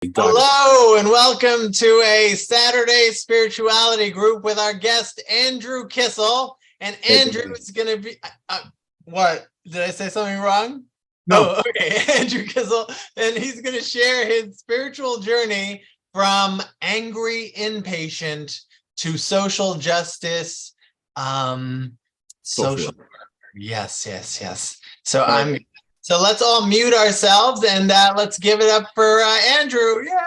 Got it. Hello and welcome to a Saturday spirituality group with our guest Andrew Kissel. And Andrew is going to be what? Did I say something wrong? No. Oh, okay. Andrew Kissel, and he's going to share his spiritual journey from angry inpatient to social justice. Social. Yes. So let's all mute ourselves and let's give it up for Andrew. Yeah.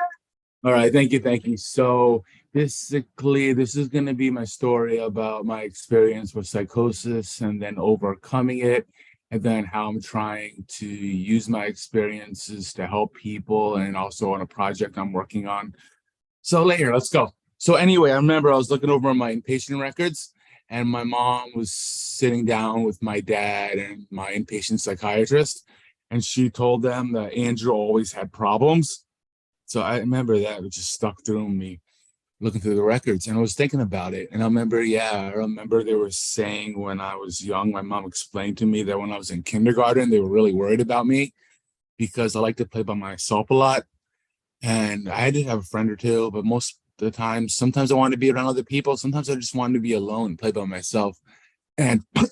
All right. Thank you. So basically, this is going to be my story about my experience with psychosis and then overcoming it, and then how I'm trying to use my experiences to help people, and also on a project I'm working on. So later, let's go. So anyway, I remember I was looking over my inpatient records, and my mom was sitting down with my dad and my inpatient psychiatrist, and she told them that Andrew always had problems. So I remember that it just stuck through me looking through the records, and I was thinking about it. And I remember they were saying when I was young, my mom explained to me that when I was in kindergarten, they were really worried about me because I like to play by myself a lot. And I had to have a friend or two, but most of the time, sometimes I wanted to be around other people. Sometimes I just wanted to be alone, play by myself. And I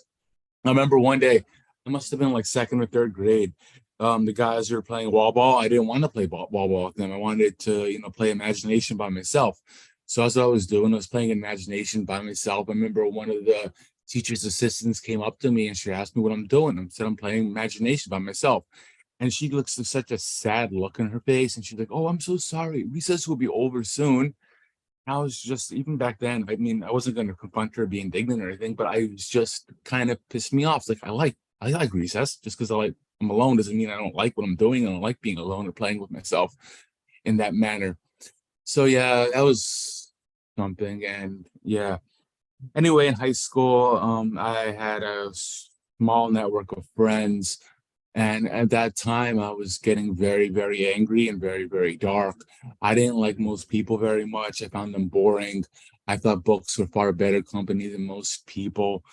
remember one day, I must have been like second or third grade. The guys were playing wall ball. I didn't want to play wall ball with them. I wanted to, play imagination by myself. So that's what I was doing. I was playing imagination by myself. I remember one of the teacher's assistants came up to me and she asked me what I'm doing. I said I'm playing imagination by myself. And she looks with such a sad look on her face. And she's like, "Oh, I'm so sorry. Recess will be over soon." I was just, even back then, I mean, I wasn't going to confront her, be indignant or anything, but I was just kind of pissed me off. It's like, I like recess. Just because I'm alone doesn't mean I don't like what I'm doing. I don't like being alone or playing with myself in that manner. So yeah, that was something. And yeah, anyway, in high school, I had a small network of friends. And at that time, I was getting very, very angry and very, very dark. I didn't like most people very much. I found them boring. I thought books were far better company than most people.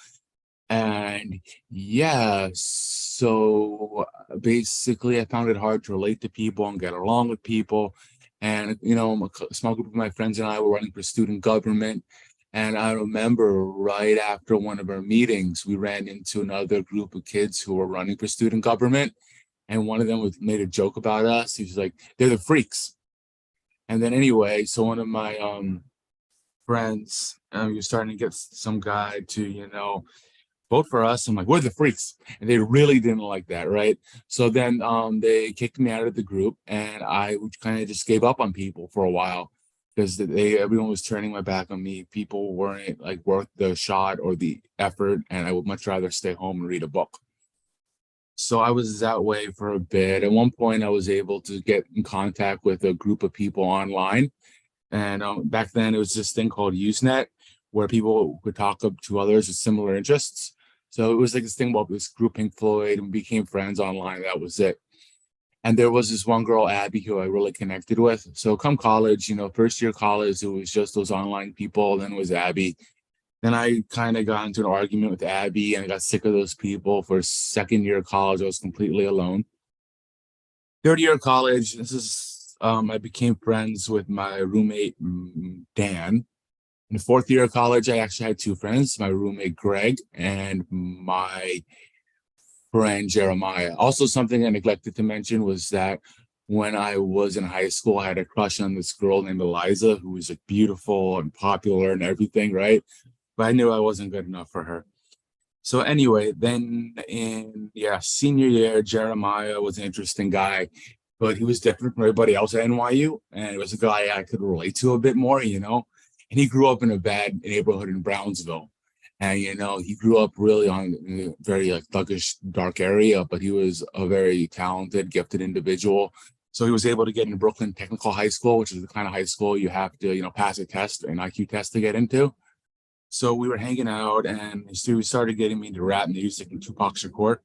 And yeah, so basically, I found it hard to relate to people and get along with people. And, a small group of my friends and I were running for student government. And I remember right after one of our meetings, we ran into another group of kids who were running for student government. And one of them made a joke about us. He was like, "They're the freaks." And then anyway, so one of my friends, he was starting to get some guy to, vote for us. I'm like, "We're the freaks." And they really didn't like that, right? So then they kicked me out of the group, and I kind of just gave up on people for a while because everyone was turning my back on me. People weren't like worth the shot or the effort, and I would much rather stay home and read a book. So I was that way for a bit. At one point, I was able to get in contact with a group of people online. And back then, it was this thing called Usenet, where people could talk up to others with similar interests. So it was like this thing about this group Pink Floyd, and we became friends online. That was it. And there was this one girl, Abby, who I really connected with. So come college, first year college, it was just those online people. Then it was Abby. Then I kind of got into an argument with Abby, and I got sick of those people. For second year of college, I was completely alone. Third year of college, I became friends with my roommate, Dan. In the fourth year of college, I actually had two friends, my roommate, Greg, and my friend, Jeremiah. Also, something I neglected to mention was that when I was in high school, I had a crush on this girl named Eliza, who was like beautiful and popular and everything, right? But I knew I wasn't good enough for her. So anyway, then in senior year, Jeremiah was an interesting guy, but he was different from everybody else at NYU, and it was a guy I could relate to a bit more, And he grew up in a bad neighborhood in Brownsville, and he grew up really in a very like thuggish, dark area, but he was a very talented, gifted individual. So he was able to get into Brooklyn Technical High School, which is the kind of high school you have to, pass a test, an IQ test to get into. So we were hanging out, and he started getting me into rap music and Tupac Shakur.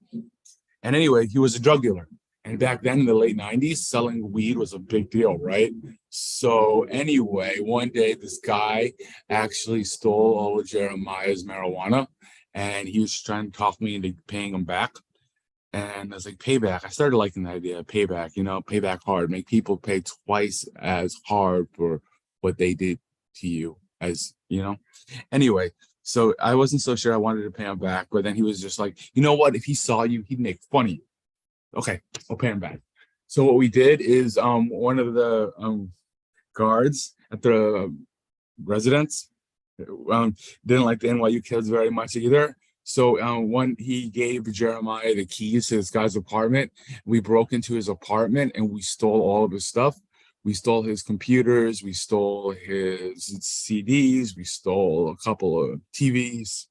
And anyway, he was a drug dealer. And back then in the late 90s, selling weed was a big deal, right? So anyway, one day this guy actually stole all of Jeremiah's marijuana, and he was trying to talk me into paying him back. And I was like, payback. I started liking the idea of payback, payback hard, make people pay twice as hard for what they did to you as, Anyway, so I wasn't so sure I wanted to pay him back, but then he was just like, you know what? If he saw you, he'd make fun of you. Okay, I'll pay him back. So what we did is one of the guards at the residence didn't like the NYU kids very much either. So when he gave Jeremiah the keys to this guy's apartment, we broke into his apartment and we stole all of his stuff. We stole his computers, we stole his CDs, we stole a couple of TVs,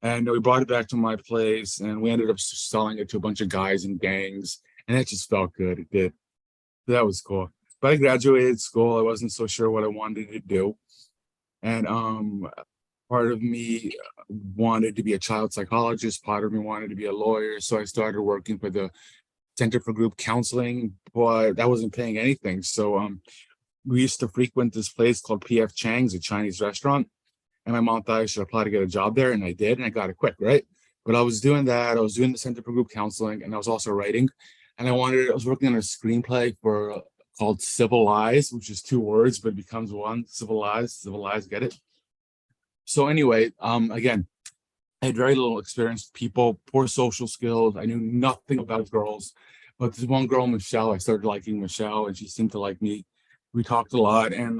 and we brought it back to my place, and we ended up selling it to a bunch of guys and gangs, and it just felt good. It did. That was cool. But I graduated school. I wasn't so sure what I wanted to do, and part of me wanted to be a child psychologist. Part of me wanted to be a lawyer. So I started working for the Center for Group Counseling, but that wasn't paying anything. So we used to frequent this place called PF Chang's, a Chinese restaurant. And my mom thought I should apply to get a job there, and I did, and I got it quick, right? But I was doing that. I was doing the Center for Group Counseling, and I was also writing. And I was working on a screenplay called Civil Lies, which is 2 words, but it becomes one. Civil Lies, get it? So anyway, again, I had very little experience with people, poor social skills. I knew nothing about girls. But this one girl, Michelle, I started liking Michelle, and she seemed to like me. We talked a lot, and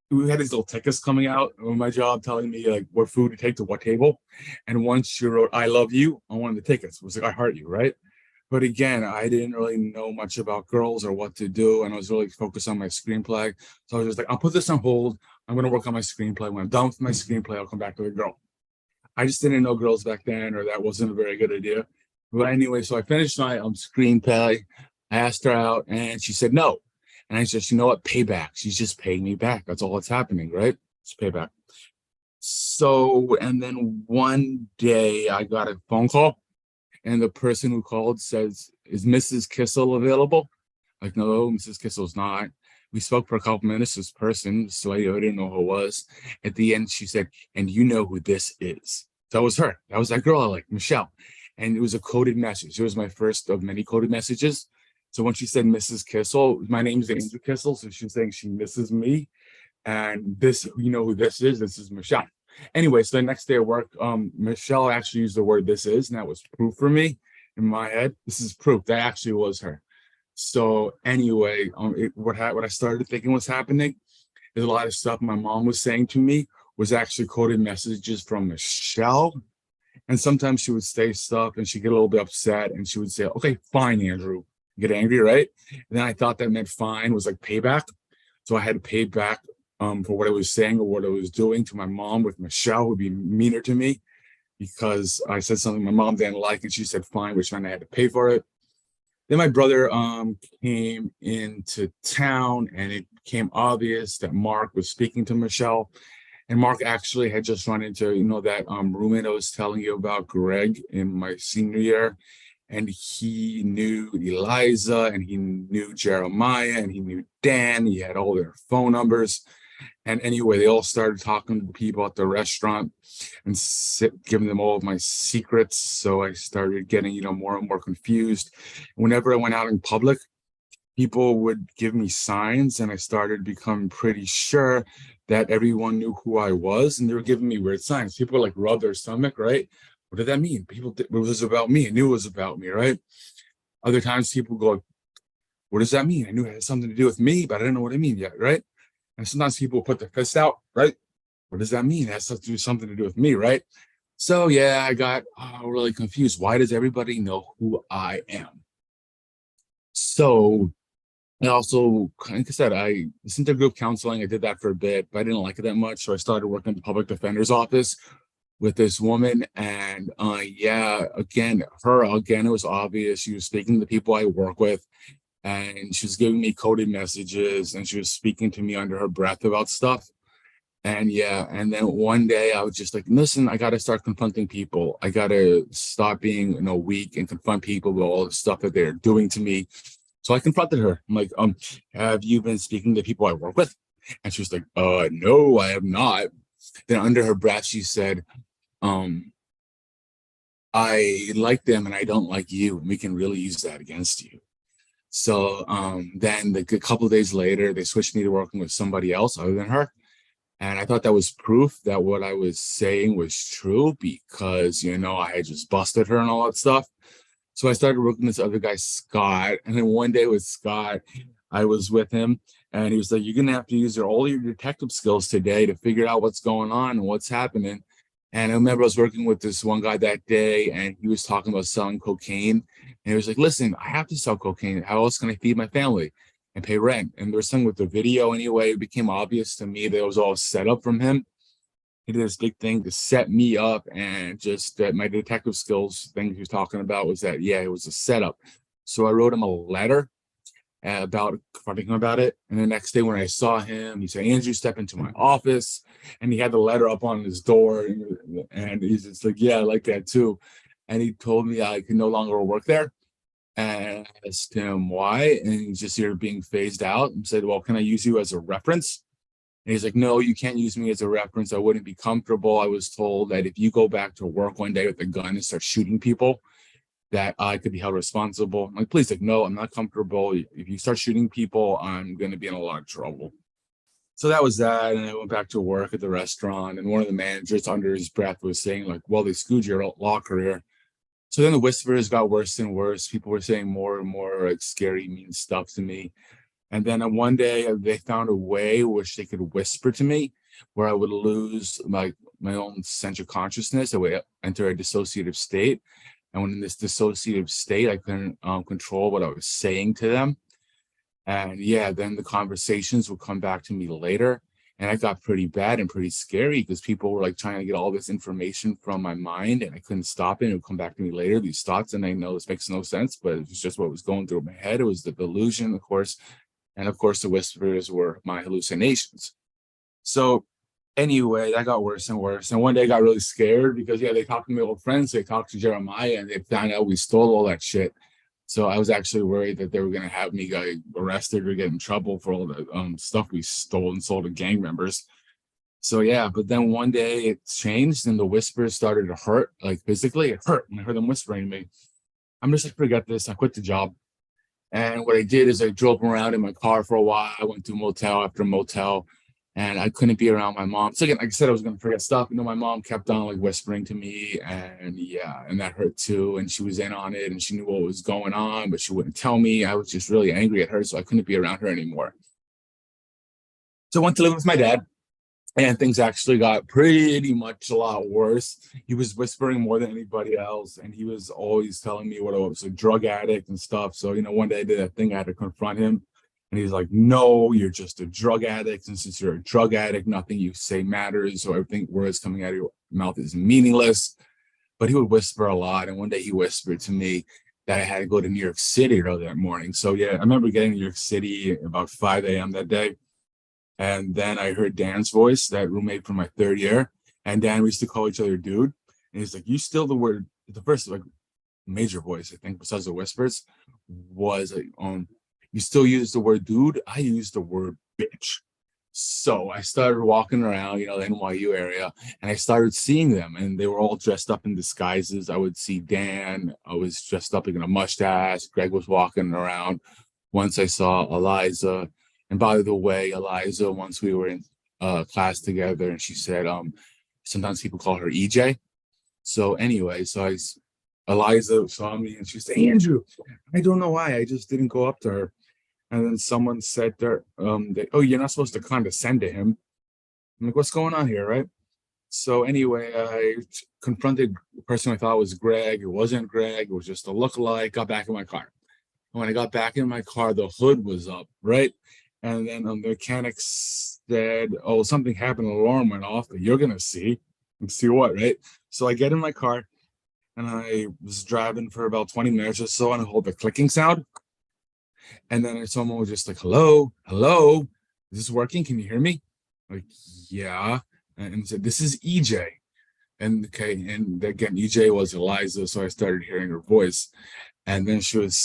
we had these little tickets coming out on my job telling me like what food to take to what table. And once she wrote, "I love you" on one of the tickets, it was like, "I heart you," right? But again, I didn't really know much about girls or what to do. And I was really focused on my screenplay. So I was just like, I'll put this on hold. I'm going to work on my screenplay. When I'm done with my screenplay, I'll come back to the girl. I just didn't know girls back then, or that wasn't a very good idea. But anyway, so I finished my screenplay. I asked her out, and she said no. And I said, you know what? Payback. She's just paying me back. That's all that's happening, right? It's payback. So, and then one day I got a phone call, and the person who called says, "Is Mrs. Kissel available?" Like, no, Mrs. Kissel's not. We spoke for a couple minutes, this person, so I didn't know who it was. At the end, she said, "And you know who this is." That was her. That was that girl I like, Michelle. And it was a coded message. It was my first of many coded messages. So when she said Mrs. Kissel, my name is Andrew Kissel, so she was saying she misses me. And this, you know who this is? This is Michelle. Anyway, so the next day at work, Michelle actually used the word "this is," and that was proof for me in my head. This is proof that actually was her. So anyway, what I started thinking was happening is a lot of stuff my mom was saying to me was actually coded messages from Michelle. And sometimes she would say stuff and she'd get a little bit upset and she would say, "Okay, fine, Andrew." Get angry, right? And then I thought that meant fine was like payback. So I had to pay back for what I was saying or what I was doing to my mom with Michelle, who would be meaner to me because I said something my mom didn't like and she said fine, which meant I had to pay for it. Then my brother came into town, and it became obvious that Mark was speaking to Michelle. And Mark actually had just run into, that roommate I was telling you about, Greg, in my senior year. And he knew Eliza, and he knew Jeremiah, and he knew Dan. He had all their phone numbers. And anyway, they all started talking to the people at the restaurant and giving them all of my secrets. So I started getting, more and more confused. Whenever I went out in public, people would give me signs, and I started becoming pretty sure that everyone knew who I was, and they were giving me weird signs. People would like rub their stomach, right? What did that mean? It was about me. I knew it was about me, right? Other times people go, "What does that mean?" I knew it had something to do with me, but I didn't know what it mean yet, right? And sometimes people put their fist out, right? What does that mean? It has something to do with me, right? So yeah, I got really confused. Why does everybody know who I am? So I also, like I said, I listened to group counseling. I did that for a bit, but I didn't like it that much. So I started working at the public defender's office with this woman. And again, it was obvious. She was speaking to the people I work with, and she was giving me coded messages, and she was speaking to me under her breath about stuff. And then one day I was just like, listen, I got to start confronting people. I got to stop being, weak and confront people with all the stuff that they're doing to me. So I confronted her. I'm like, have you been speaking to people I work with? And she was like, no, I have not. Then under her breath, she said, I like them and I don't like you, and we can really use that against you. So then a couple of days later, they switched me to working with somebody else other than her. And I thought that was proof that what I was saying was true because, I had just busted her and all that stuff. So I started working with this other guy, Scott. And then one day with Scott, I was with him and he was like, you're going to have to use all your detective skills today to figure out what's going on and what's happening. And I remember I was working with this one guy that day and he was talking about selling cocaine. And he was like, listen, I have to sell cocaine. How else can I feed my family and pay rent? And there was something with the video anyway. It became obvious to me that it was all set up from him. He did this big thing to set me up, and just that my detective skills thing he was talking about was that, yeah, it was a setup. So I wrote him a letter about confronting him about it. And the next day when I saw him, he said, Andrew, step into my office. And he had the letter up on his door. And he's just like, yeah, I like that too. And he told me I could no longer work there. And I asked him why. And he's just here being phased out and said, well, can I use you as a reference? And he's like, no, you can't use me as a reference. I wouldn't be comfortable. I was told that if you go back to work one day with a gun and start shooting people, that I could be held responsible. I'm like, please, like, no, I'm not comfortable. If you start shooting people, I'm going to be in a lot of trouble. So that was that. And I went back to work at the restaurant. And one of the managers under his breath was saying, like, well, they screwed your law career. So then the whispers got worse and worse. People were saying more and more like scary, mean stuff to me. And then one day they found a way which they could whisper to me where I would lose my own sense of consciousness. I would enter a dissociative state. And when in this dissociative state, I couldn't control what I was saying to them. And yeah, then the conversations would come back to me later. And it got pretty bad and pretty scary because people were like trying to get all this information from my mind and I couldn't stop it. It would come back to me later, these thoughts. And I know this makes no sense, but it was just what was going through my head. It was the delusion, of course. And of course, the whispers were my hallucinations. So anyway, that got worse and worse. And one day I got really scared because, yeah, they talked to my old friends. They talked to Jeremiah and they found out we stole all that shit. So I was actually worried that they were going to have me get arrested or get in trouble for all the stuff we stole and sold to gang members. So yeah, but then one day it changed and the whispers started to hurt, like physically. It hurt when I heard them whispering to me. I'm just like, forget this. I quit the job. And what I did is I drove around in my car for a while. I went to motel after motel. And I couldn't be around my mom. So again, like I said, I was going to forget stuff. My mom kept on like whispering to me and yeah, and that hurt too. And she was in on it and she knew what was going on, but she wouldn't tell me. I was just really angry at her. So I couldn't be around her anymore. So I went to live with my dad and things actually got pretty much a lot worse. He was whispering more than anybody else. And he was always telling me what I was, a drug addict and stuff. So, one day I did that thing, I had to confront him. And he's like, no, you're just a drug addict. And since you're a drug addict, nothing you say matters. So everything words coming out of your mouth is meaningless. But he would whisper a lot. And one day he whispered to me that I had to go to New York City early that morning. So yeah, I remember getting to New York City about 5 a.m. that day. And then I heard Dan's voice, that roommate from my third year. And Dan, we used to call each other dude. And he's like, you still the word, the first like major voice, I think, besides the whispers, was like, you still use the word dude? I use the word bitch. So I started walking around, the NYU area, and I started seeing them, and they were all dressed up in disguises. I would see Dan, I was dressed up in a mustache. Greg was walking around. Once I saw Eliza, and by the way, Eliza, once we were in class together, and she said, sometimes people call her EJ. So anyway, Eliza saw me, and she said, Andrew, I don't know why, I just didn't go up to her. And then someone said to her, oh, you're not supposed to condescend to him. I'm like, what's going on here, right? So anyway, I confronted the person I thought was Greg. It wasn't Greg. It was just a lookalike. Got back in my car. And when I got back in my car, the hood was up, right? And then the mechanic said, oh, something happened. The alarm went off. But you're going to see. And see what, right? So I get in my car, and I was driving for about 20 minutes or so, and I hold the clicking sound. And then someone was just like, hello, is this working? Can you hear me? Like, yeah. And said, this is EJ. And okay, and again, EJ was Eliza, so I started hearing her voice. And then she was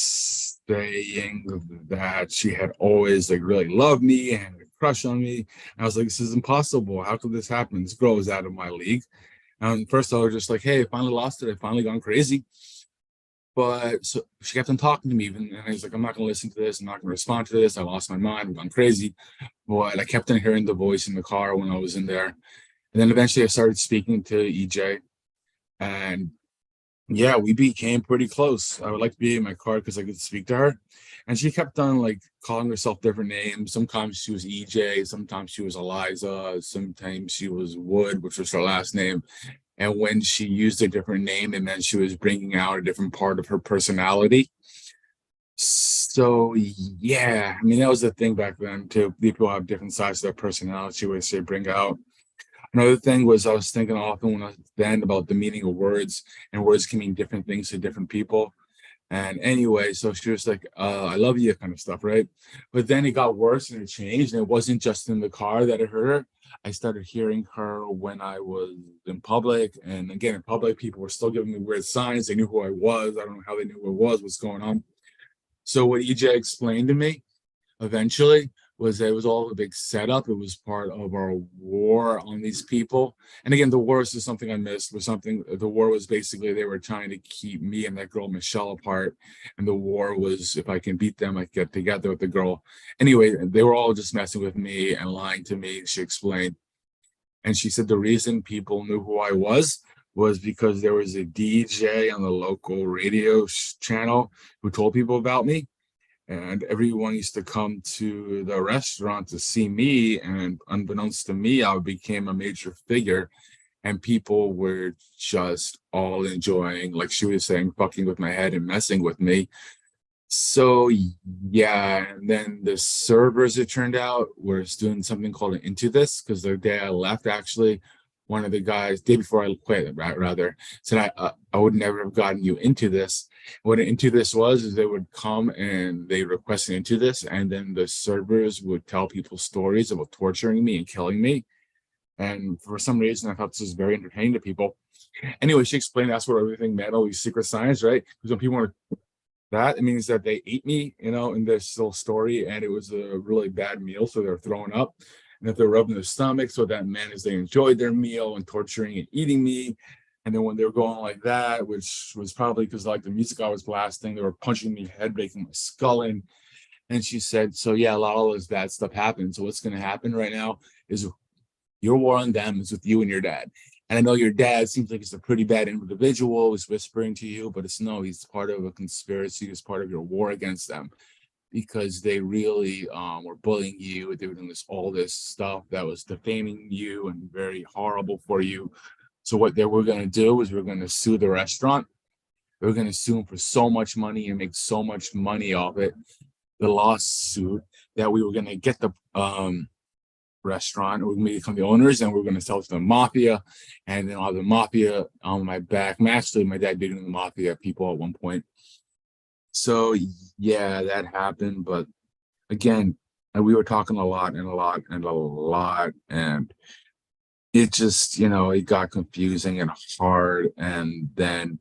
saying that she had always like really loved me and had a crush on me. And I was like, this is impossible. How could this happen? This girl was out of my league. First I was just like, hey, I finally lost it. I finally gone crazy. But so she kept on talking to me, even, and I was like, I'm not gonna listen to this. I'm not gonna respond to this. I lost my mind. I'm gone crazy. But I kept on hearing the voice in the car when I was in there. And then eventually I started speaking to EJ, and yeah, we became pretty close. I would like to be in my car because I could speak to her. And she kept on like calling herself different names. Sometimes she was EJ, sometimes she was Eliza, sometimes she was Wood, which was her last name. And when she used a different name, it meant she was bringing out a different part of her personality. So yeah, I mean that was the thing back then too. People have different sides of their personality, which they bring out. Another thing was I was thinking often when I was then about the meaning of words, and words can mean different things to different people. And anyway, so she was like, I love you, kind of stuff, right? But then it got worse and it changed. And it wasn't just in the car that I heard her. I started hearing her when I was in public. And again, in public, people were still giving me weird signs. They knew who I was. I don't know how they knew who I was, what's going on. So what EJ explained to me eventually was that it was all a big setup. It was part of our war on these people. And again, the war is just something I missed. Was something the war was basically they were trying to keep me and that girl Michelle apart. And the war was if I can beat them, I get together with the girl. Anyway, they were all just messing with me and lying to me, she explained. And she said the reason people knew who I was because there was a DJ on the local radio channel who told people about me, and everyone used to come to the restaurant to see me, and unbeknownst to me I became a major figure, and people were just all enjoying, like she was saying, fucking with my head and messing with me. So yeah, and then the servers, it turned out, were doing something called an Into This, because the day I left, actually, one of the guys, day before I quit, rather, said I would never have gotten you into this. What an Into This was is they would come and they request an Into This, and then the servers would tell people stories about torturing me and killing me. And for some reason, I thought this was very entertaining to people. Anyway, she explained that's what everything meant, all these secret signs, right? Because when people want to that, it means that they ate me, in this little story, and it was a really bad meal, so they're throwing up. And if they're rubbing their stomach, so that meant is they enjoyed their meal and torturing and eating me. And then when they were going like that, which was probably because like the music I was blasting, they were punching me head, breaking my skull in. And she said, so yeah, a lot of this bad stuff happened. So what's gonna happen right now is your war on them is with you and your dad. And I know your dad seems like he's a pretty bad individual, he's whispering to you, but it's no, he's part of a conspiracy, he's part of your war against them, because they really were bullying you. They were doing all this stuff that was defaming you and very horrible for you. So what they were going to do is we're going to sue the restaurant. We are going to sue them for so much money and make so much money off it, the lawsuit, that we were going to get the restaurant. We're going to become the owners, and we're going to sell it to the mafia, and then I'll have the mafia on my back. Actually, my dad did the mafia people at one point. So yeah, that happened. But again, we were talking a lot and a lot and a lot, and it just, it got confusing and hard. And then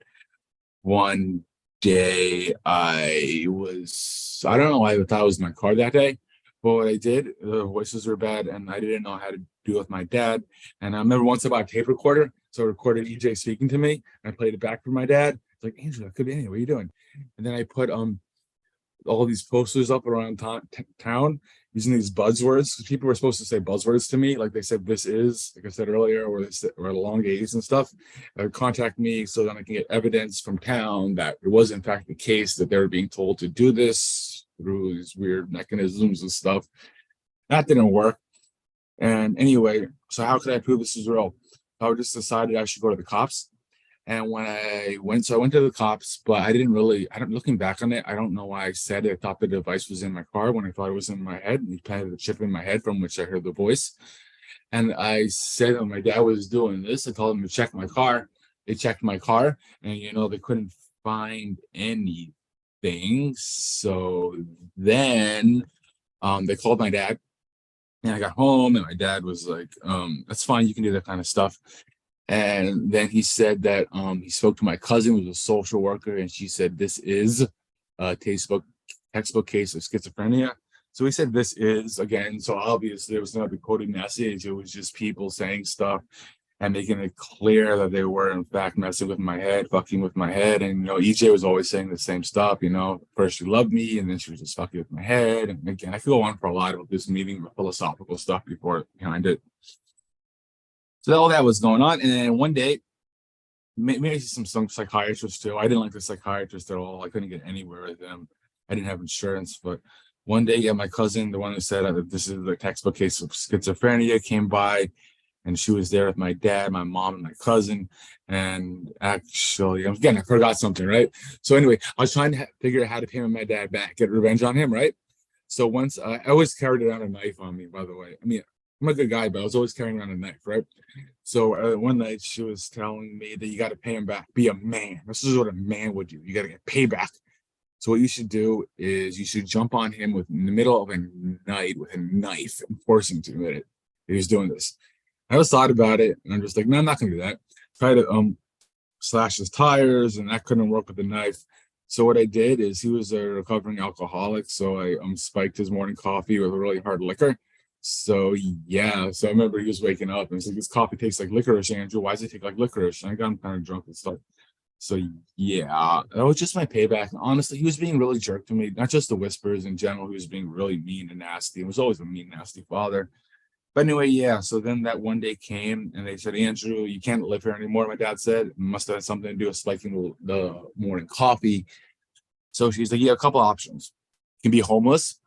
one day I don't know, I thought it was my car that day. But what I did, the voices were bad, and I didn't know how to do it with my dad. And I remember once I bought a tape recorder, so I recorded EJ speaking to me, and I played it back for my dad. It's like, Andrew, that could be anyway. What are you doing? And then I put all these posters up around town using these buzzwords. People were supposed to say buzzwords to me, like they said, "This is," like I said earlier, or they said, or long A's and stuff. Contact me so that I can get evidence from town that it was in fact the case, that they were being told to do this through these weird mechanisms and stuff. That didn't work. And anyway, so how could I prove this is real? I just decided I should go to the cops. And when I went to the cops, but looking back on it, I don't know why I said it. I thought the device was in my car when I thought it was in my head. And he planted the chip in my head from which I heard the voice. And I said that my dad was doing this. I told him to check my car. They checked my car, and they couldn't find anything. So then they called my dad, and I got home, and my dad was like, that's fine, you can do that kind of stuff. And then he said that he spoke to my cousin, who was a social worker, and she said this is a textbook case of schizophrenia. So he said this is, again, so obviously it was not a coded message, it was just people saying stuff. and making it clear that they were in fact messing with my head, fucking with my head. And EJ was always saying the same stuff. First she loved me, and then she was just fucking with my head. And again, I could go on for a lot of this meeting, the philosophical stuff behind it. So all that was going on, and then one day, maybe some psychiatrists too. I didn't like the psychiatrist at all. I couldn't get anywhere with them. I didn't have insurance, but one day, yeah, my cousin, the one who said this is the textbook case of schizophrenia, came by, and she was there with my dad, my mom, and my cousin. And actually, again, I forgot something, right? So anyway, I was trying to figure out how to pay my dad back, get revenge on him, right? So once I always carried around a knife on me, by the way. I mean, I'm a good guy, but I was always carrying around a knife, right? So one night she was telling me that you got to pay him back. Be a man. This is what a man would do. You got to get payback. So what you should do is you should jump on him in the middle of a night with a knife and force him to admit it. He was doing this. I was thought about it, and I'm just like, no, I'm not gonna do that. Try to slash his tires, and that couldn't work with the knife. So what I did is, he was a recovering alcoholic, so I spiked his morning coffee with a really hard liquor. So yeah, so I remember he was waking up and he's like, this coffee tastes like licorice, Andrew. Why does it taste like licorice? And I got him kind of drunk and stuff. So yeah, that was just my payback. Honestly, he was being really jerk to me, not just the whispers in general. He was being really mean and nasty. He was always a mean, nasty father. But anyway, yeah. So then that one day came, and they said, Andrew, you can't live here anymore. My dad said it must have had something to do with spiking the morning coffee. So she's like, yeah, a couple options. You can be homeless,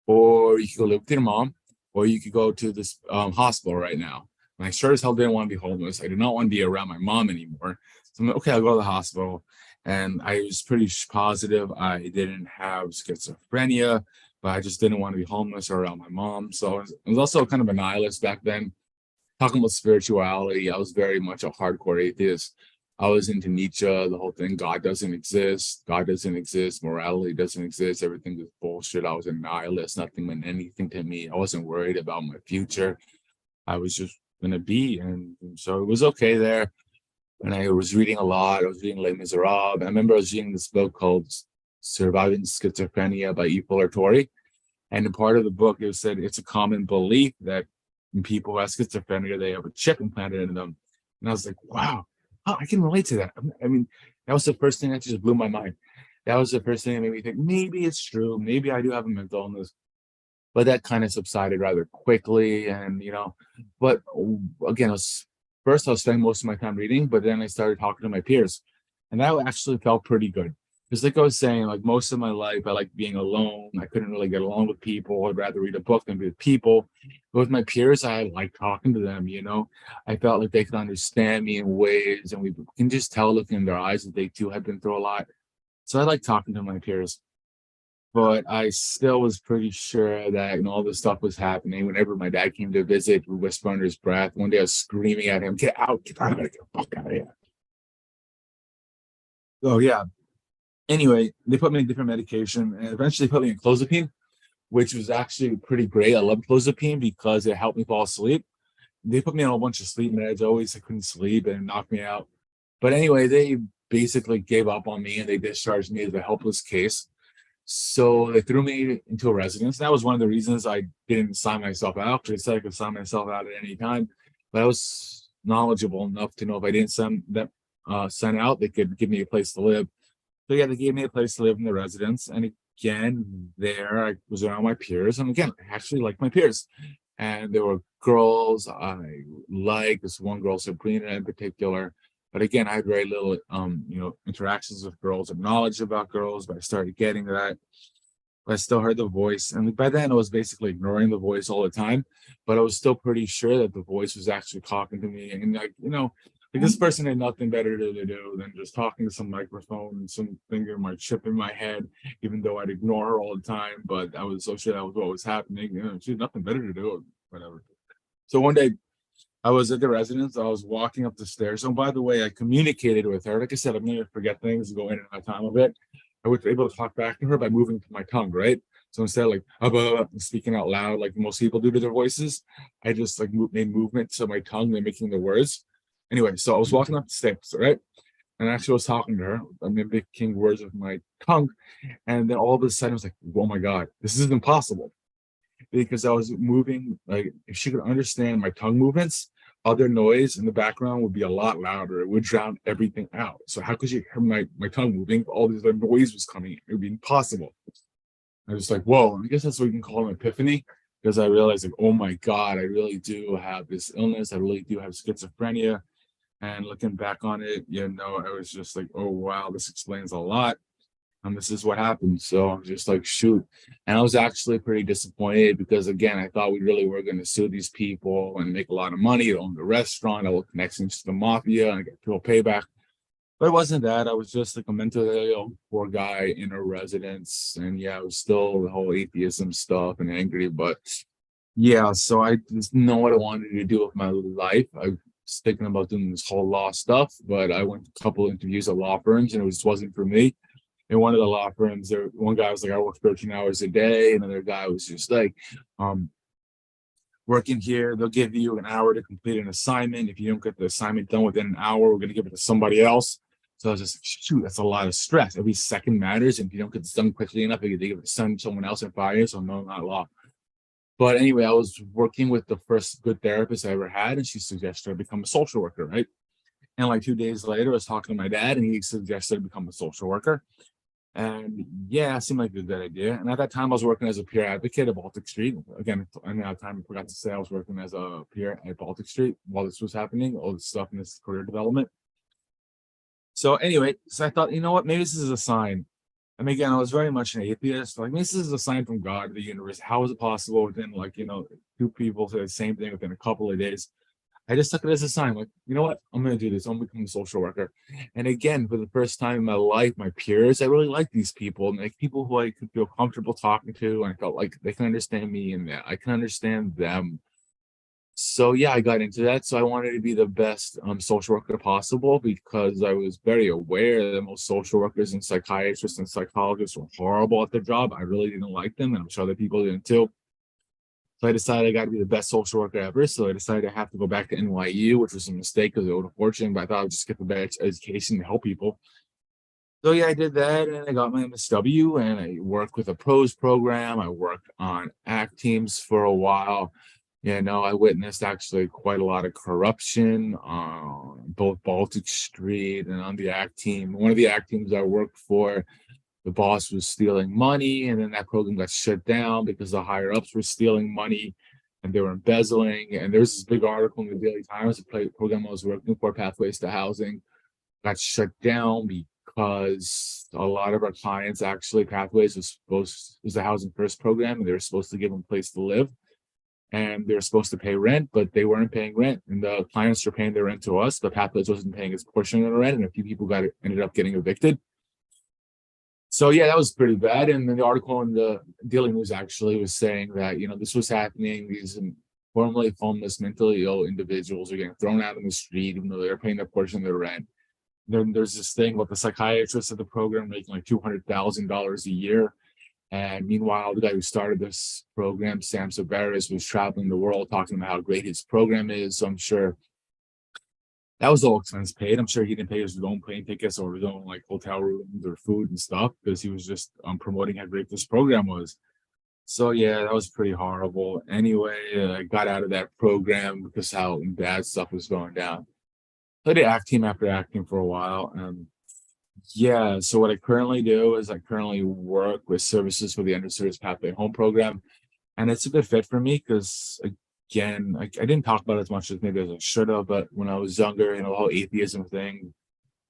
or you can go live with your mom, or you could go to this hospital right now. And I sure as hell didn't want to be homeless. I did not want to be around my mom anymore. So I'm like, okay, I'll go to the hospital. And I was pretty positive I didn't have schizophrenia, but I just didn't want to be homeless or around my mom. So I was also kind of a nihilist back then. Talking about spirituality, I was very much a hardcore atheist. I was into Nietzsche, the whole thing. God doesn't exist. God doesn't exist. Morality doesn't exist. Everything is bullshit. I was a nihilist. Nothing meant anything to me. I wasn't worried about my future. I was just going to be. And so it was okay there. And I was reading a lot. I was reading Les Miserables. I remember I was reading this book called Surviving Schizophrenia by E. Fuller Torrey. And in part of the book, it said it's a common belief that when people who have schizophrenia, they have a chip implanted in them. And I was like, wow, I can relate to that. I mean, that was the first thing that just blew my mind. That was the first thing that made me think, maybe it's true. Maybe I do have a mental illness. But that kind of subsided rather quickly. And, but again, I was spending most of my time reading, but then I started talking to my peers. And that actually felt pretty good. Because like I was saying, like most of my life, I like being alone. I couldn't really get along with people. I'd rather read a book than be with people. But with my peers, I like talking to them, I felt like they could understand me in ways, and we can just tell looking in their eyes that they too had been through a lot. So I like talking to my peers. But I still was pretty sure that all this stuff was happening. Whenever my dad came to visit, we whisper under his breath. One day I was screaming at him, get out of here, get the fuck out of here. Oh yeah. Anyway, they put me in different medication, and eventually put me in clozapine, which was actually pretty great. I love clozapine because it helped me fall asleep. They put me on a bunch of sleep meds. I couldn't sleep, and it knocked me out. But anyway, they basically gave up on me, and they discharged me as a helpless case. So they threw me into a residence. That was one of the reasons I didn't sign myself out, because they said I could sign myself out at any time. But I was knowledgeable enough to know if I didn't sign out, they could give me a place to live. So yeah, they gave me a place to live in the residence. And again, there I was around my peers. And again, I actually liked my peers. And there were girls I like. This one girl, Sabrina in particular. But again, I had very little, interactions with girls or knowledge about girls. But I started getting that. But I still heard the voice. And by then, I was basically ignoring the voice all the time. But I was still pretty sure that the voice was actually talking to me. And like this person had nothing better to do than just talking to some microphone and some finger might chip in my head, even though I'd ignore her all the time. But I was so sure that was what was happening. She had nothing better to do or whatever. So one day I was at the residence. I was walking up the stairs. Oh, by the way, I communicated with her. Like I said, I'm going to forget things, go in and out of time a bit. I was able to talk back to her by moving to my tongue, right? So instead of like speaking out loud like most people do to their voices, I just made movements of my tongue and making the words. Anyway, so I was walking up the steps, right? And I actually was talking to her. I'm mimicking words with my tongue. And then all of a sudden I was like, oh my God, this is impossible. Because I was moving, like if she could understand my tongue movements, other noise in the background would be a lot louder. It would drown everything out. So how could you hear my tongue moving if all this other noise was coming? It would be impossible. I was like, whoa, I guess that's what we can call an epiphany, because I realized, like, oh my God, I really do have this illness. I really do have schizophrenia. And looking back on it, I was just like, oh wow, this explains a lot. And this is what happened. So I'm just like, shoot. And I was actually pretty disappointed because, again, I thought we really were going to sue these people and make a lot of money, own the restaurant, I will connections to the mafia and get people payback. But it wasn't that. I was just like a mentally ill poor guy in a residence. And yeah, it was still the whole atheism stuff and angry. But yeah, so I just know what I wanted to do with my life. I was thinking about doing this whole law stuff, but I went to a couple interviews at law firms and it just wasn't for me. In one of the law firms, one guy was like, I work 13 hours a day. Another guy was just like, working here, they'll give you an hour to complete an assignment. If you don't get the assignment done within an hour, we're going to give it to somebody else. So I was just like, shoot, that's a lot of stress. Every second matters. And if you don't get this done quickly enough, they give it to someone else in 5 years. So no, not law. But anyway, I was working with the first good therapist I ever had, and she suggested I become a social worker, right? And like 2 days later, I was talking to my dad, and he suggested I become a social worker. And yeah, it seemed like a good idea. And at that time, I was working as a peer advocate at Baltic Street. Again, at that time, I forgot to say I was working as a peer at Baltic Street while this was happening, all this stuff in this career development. So anyway, so I thought, you know what, maybe this is a sign. And again, I was very much an atheist. Like, maybe this is a sign from God, the universe. How is it possible within, like, two people say the same thing within a couple of days? I just took it as a sign, like, you know what? I'm going to do this. I'm going to become a social worker. And again, for the first time in my life, my peers, I really like these people, and like people who I could feel comfortable talking to. And I felt like they can understand me and that I can understand them. So yeah, I got into that. So I wanted to be the best social worker possible, because I was very aware that most social workers and psychiatrists and psychologists were horrible at their job. I really didn't like them, and I'm sure other people didn't too. So I decided I got to be the best social worker ever. So I decided I have to go back to NYU, which was a mistake because I owed a fortune, but I thought I'd just get the best education to help people. So yeah, I did that, and I got my MSW, and I worked with a pros program. I worked on ACT teams for a while. I witnessed actually quite a lot of corruption on both Baltic Street and on the ACT team. One of the ACT teams I worked for, the boss was stealing money, and then that program got shut down because the higher ups were stealing money and they were embezzling. And there was this big article in the Daily Times, the program I was working for, Pathways to Housing, got shut down because a lot of our clients, actually, Pathways was a housing first program, and they were supposed to give them a place to live. And they were supposed to pay rent, but they weren't paying rent. And the clients were paying their rent to us, but Pathways wasn't paying its portion of the rent, and a few people ended up getting evicted. So yeah, that was pretty bad. And then the article in the Daily News actually was saying that, this was happening. These formerly homeless, mentally ill individuals are getting thrown out on the street, even though they're paying their portion of their rent. Then there's this thing about the psychiatrist of the program making like $200,000 a year. And meanwhile, the guy who started this program, Sam Sabaris, was traveling the world talking about how great his program is. So I'm sure that was all expense paid. I'm sure he didn't pay his own plane tickets or his own like hotel rooms or food and stuff, because he was just promoting how great this program was. So yeah, that was pretty horrible. Anyway, I got out of that program because how bad stuff was going down. I did ACT team after ACT team for a while. Yeah, so what I currently do is I currently work with Services for the Underserved Pathway Home program, and it's a good fit for me because, again, I didn't talk about it as much as maybe as I should have, but when I was younger, the whole atheism thing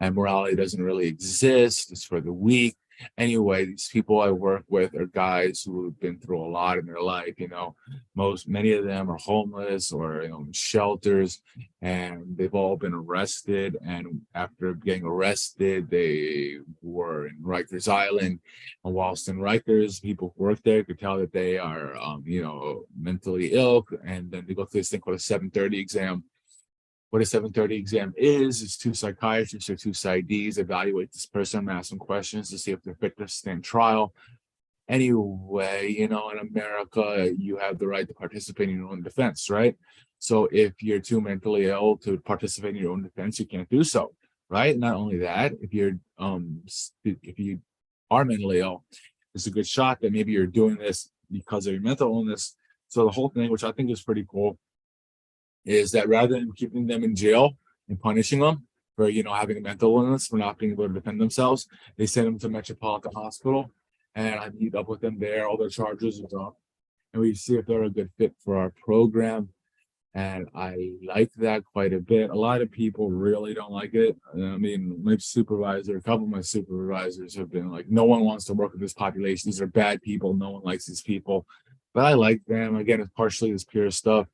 and morality doesn't really exist. It's for the weak. Anyway, these people I work with are guys who have been through a lot in their life. Many of them are homeless or in shelters, and they've all been arrested. And after getting arrested, they were in Rikers Island. And whilst in Rikers, people who work there could tell that they are, mentally ill. And then they go through this thing called a 730 exam. What a 730 exam is two psychiatrists or two PsyDs evaluate this person, ask them questions to see if they're fit to stand trial. Anyway, in America, you have the right to participate in your own defense, right? So if you're too mentally ill to participate in your own defense, you can't do so, right? Not only that, if you are mentally ill, it's a good shot that maybe you're doing this because of your mental illness. So the whole thing, which I think is pretty cool, is that rather than keeping them in jail and punishing them for, having a mental illness, for not being able to defend themselves, they send them to Metropolitan Hospital, and I meet up with them there. All their charges are dropped, and we see if they're a good fit for our program. And I like that quite a bit. A lot of people really don't like it. I mean, my supervisor, a couple of my supervisors have been like, no one wants to work with this population. These are bad people. No one likes these people. But I like them. Again, it's partially this peer stuff.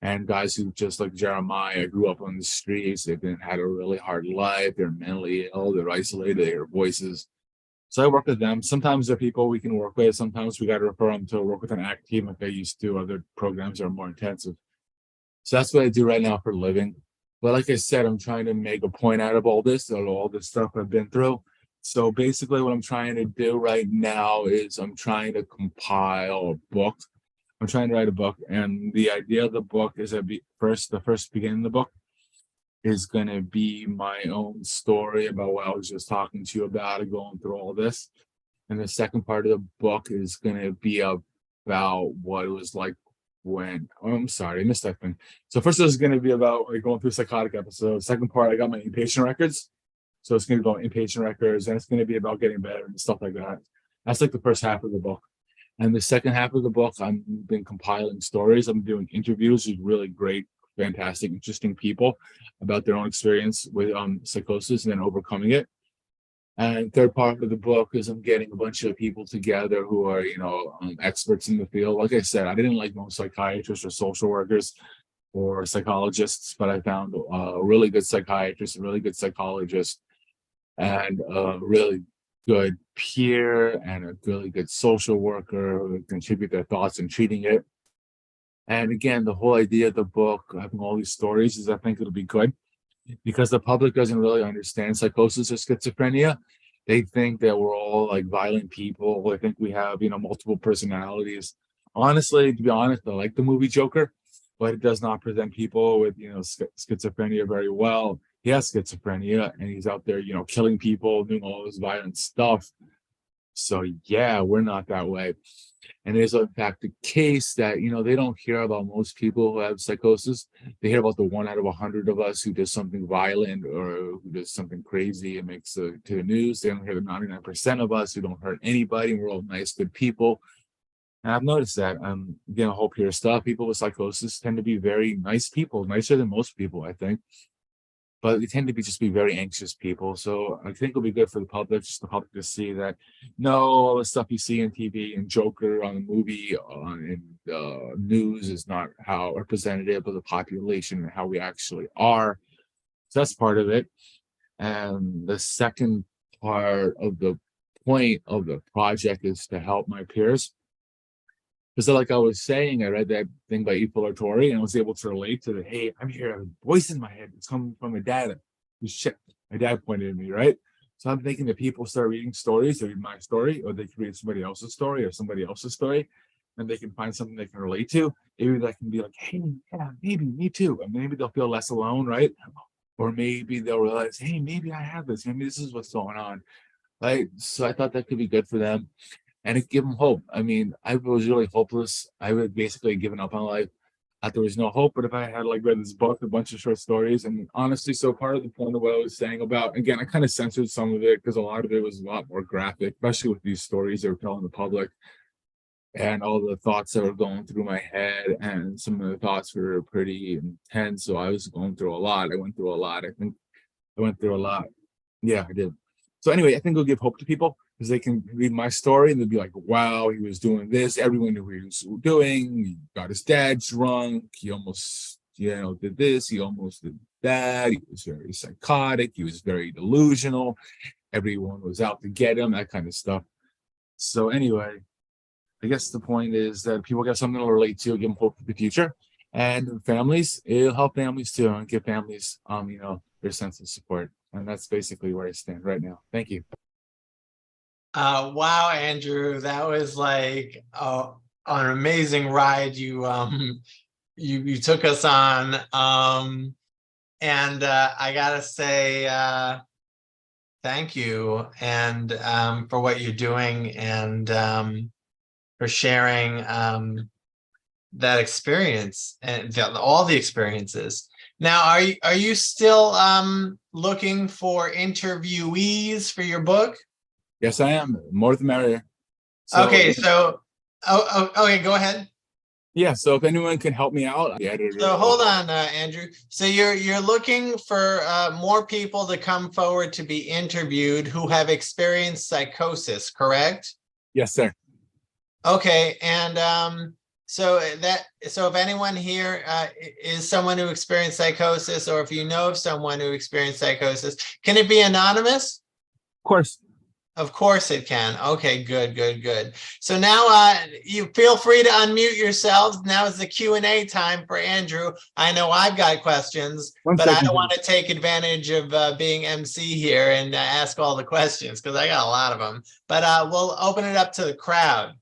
And guys who just like Jeremiah grew up on the streets, they've had a really hard life, they're mentally ill, they're isolated, they hear voices. So I work with them. Sometimes they're people we can work with. Sometimes we got to refer them to work with an ACT team like I used to. Other programs are more intensive. So that's what I do right now for a living. But like I said, I'm trying to make a point out of all this stuff I've been through. So basically what I'm trying to do right now is I'm trying to compile a book. I'm trying to write a book, and the idea of the book is that the first beginning of the book is going to be my own story about what I was just talking to you about, going through all this. And the second part of the book is going to be about what it was like when, I'm sorry, I missed that thing. So first it was going to be about like going through psychotic episodes. Second part, I got my inpatient records. So it's going to be about inpatient records, and it's going to be about getting better and stuff like that. That's like the first half of the book. And the second half of the book, I've been compiling stories. I'm doing interviews with really great, fantastic, interesting people about their own experience with psychosis and then overcoming it. And third part of the book is I'm getting a bunch of people together who are, experts in the field. Like I said, I didn't like most psychiatrists or social workers or psychologists, but I found a really good psychiatrist, a really good psychologist, and a really good peer and a really good social worker who contribute their thoughts in treating it. And again, the whole idea of the book, having all these stories, is I think it'll be good because the public doesn't really understand psychosis or schizophrenia. They think that we're all like violent people. They think we have, multiple personalities. Honestly, to be honest, I like the movie Joker, but it does not present people with, schizophrenia very well. He has schizophrenia and he's out there, killing people, doing all this violent stuff. So yeah, we're not that way. And it is in fact the case that, they don't hear about most people who have psychosis. They hear about the 1 out of 100 of us who does something violent or who does something crazy and makes it to the news. They don't hear the 99% of us who don't hurt anybody. And we're all nice, good people. And I've noticed that, again, a whole peer stuff. People with psychosis tend to be very nice people, nicer than most people, I think. But they tend to be very anxious people. So I think it'll be good for the public, just the public to see that, no, all the stuff you see on TV and Joker on the movie in news is not how representative of the population and how we actually are. So that's part of it. And the second part of the point of the project is to help my peers. Because like I was saying, I read that thing by Ippolito Torre and I was able to relate to the, hey, I'm here, I have a voice in my head. It's coming from my dad. Shit, my dad pointed at me, right? So I'm thinking that people start reading stories, they read my story, or they can read somebody else's story or somebody else's story, and they can find something they can relate to. Maybe that can be like, hey, yeah, maybe me too. And maybe they'll feel less alone, right? Or maybe they'll realize, hey, maybe I have this. Maybe this is what's going on. Right. So I thought that could be good for them. And it gave them hope. I mean, I was really hopeless. I had basically given up on life. I thought there was no hope. But if I had like read this book, a bunch of short stories, and honestly, so part of the point of what I was saying about, again, I kind of censored some of it because a lot of it was a lot more graphic, especially with these stories they were telling the public and all the thoughts that were going through my head. And some of the thoughts were pretty intense. So I was going through a lot. I went through a lot. I think I went through a lot. Yeah, I did. So anyway, I think it'll give hope to people because they can read my story and they'll be like, wow, he was doing this. Everyone knew what he was doing. He got his dad drunk. He almost, did this. He almost did that. He was very psychotic. He was very delusional. Everyone was out to get him, that kind of stuff. So anyway, I guess the point is that people get something to relate to, give them hope for the future. And families, it'll help families too and give families, their sense of support. And that's basically where I stand right now. Thank you. Wow, Andrew, that was like an amazing ride you took us on. And I gotta say thank you and for what you're doing and for sharing that experience and all the experiences. Now, are you still looking for interviewees for your book? Yes, I am. More the merrier. Okay, so okay, go ahead. Yeah, so if anyone can help me out, the editor. So hold on, Andrew. So you're looking for more people to come forward to be interviewed who have experienced psychosis, correct? Yes, sir. Okay, and so if anyone here is someone who experienced psychosis, or if you know of someone who experienced psychosis, can it be anonymous? Of course. Of course it can. Okay, good, good, good. So now you feel free to unmute yourselves. Now is the Q&A time for Andrew. I know I've got questions, but I don't want to take advantage of being MC here and ask all the questions because I got a lot of them. But we'll open it up to the crowd.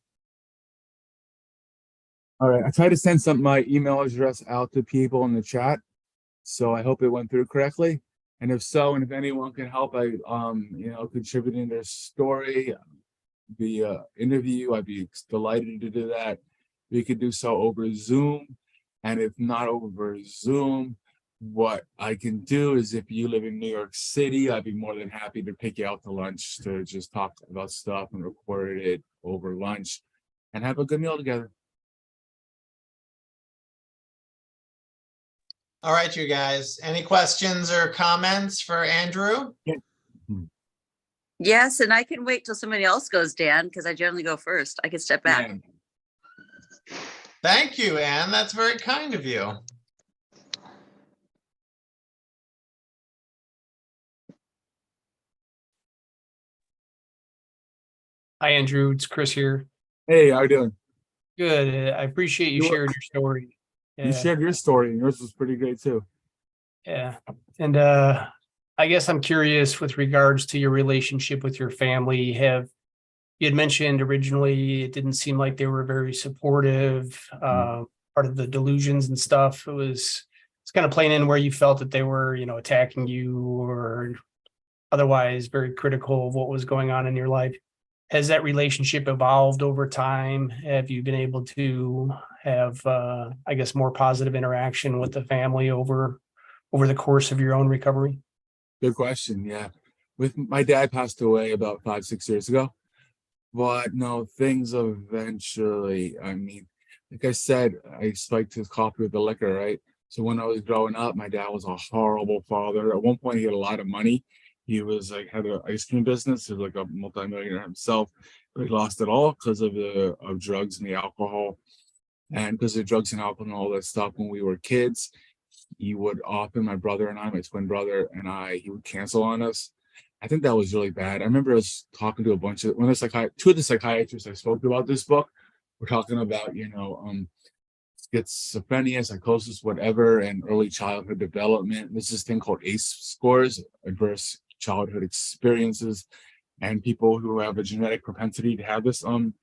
All right, I tried to send my email address out to people in the chat, so I hope it went through correctly. And if so, and if anyone can help, contributing their story, the interview, I'd be delighted to do that. We could do so over Zoom, and if not over Zoom, what I can do is if you live in New York City, I'd be more than happy to pick you out to lunch to just talk about stuff and record it over lunch and have a good meal together. All right, you guys. Any questions or comments for Andrew? Yes, and I can wait till somebody else goes, Dan, because I generally go first. I can step back. Yeah. Thank you, Anne. That's very kind of you. Hi, Andrew. It's Chris here. Hey, how you doing? Good. I appreciate you sharing your story. You shared your story, and yours was pretty great too. Yeah. And I guess I'm curious with regards to your relationship with your family. You had mentioned originally it didn't seem like they were very supportive, part of the delusions and stuff. It's kind of playing in where you felt that they were, attacking you or otherwise very critical of what was going on in your life. Has that relationship evolved over time? Have you been able to have, I guess, more positive interaction with the family over the course of your own recovery? Good question. Yeah. With my dad passed away about 5-6 years ago, but no, things eventually, like I said, I spiked his coffee with the liquor, right? So when I was growing up, my dad was a horrible father. At one point, he had a lot of money. He was had an ice cream business. He was like a multimillionaire himself, but he lost it all because of drugs and the alcohol, and because of drugs and alcohol and all that stuff. When we were kids, he would often, my brother and I, my twin brother and I, he would cancel on us. I think that was really bad. I remember us talking to two of the psychiatrists I spoke to about this book. We're talking about schizophrenia, psychosis, whatever, and early childhood development. There's this thing called ACE scores, adverse childhood experiences, and people who have a genetic propensity to have this psychosis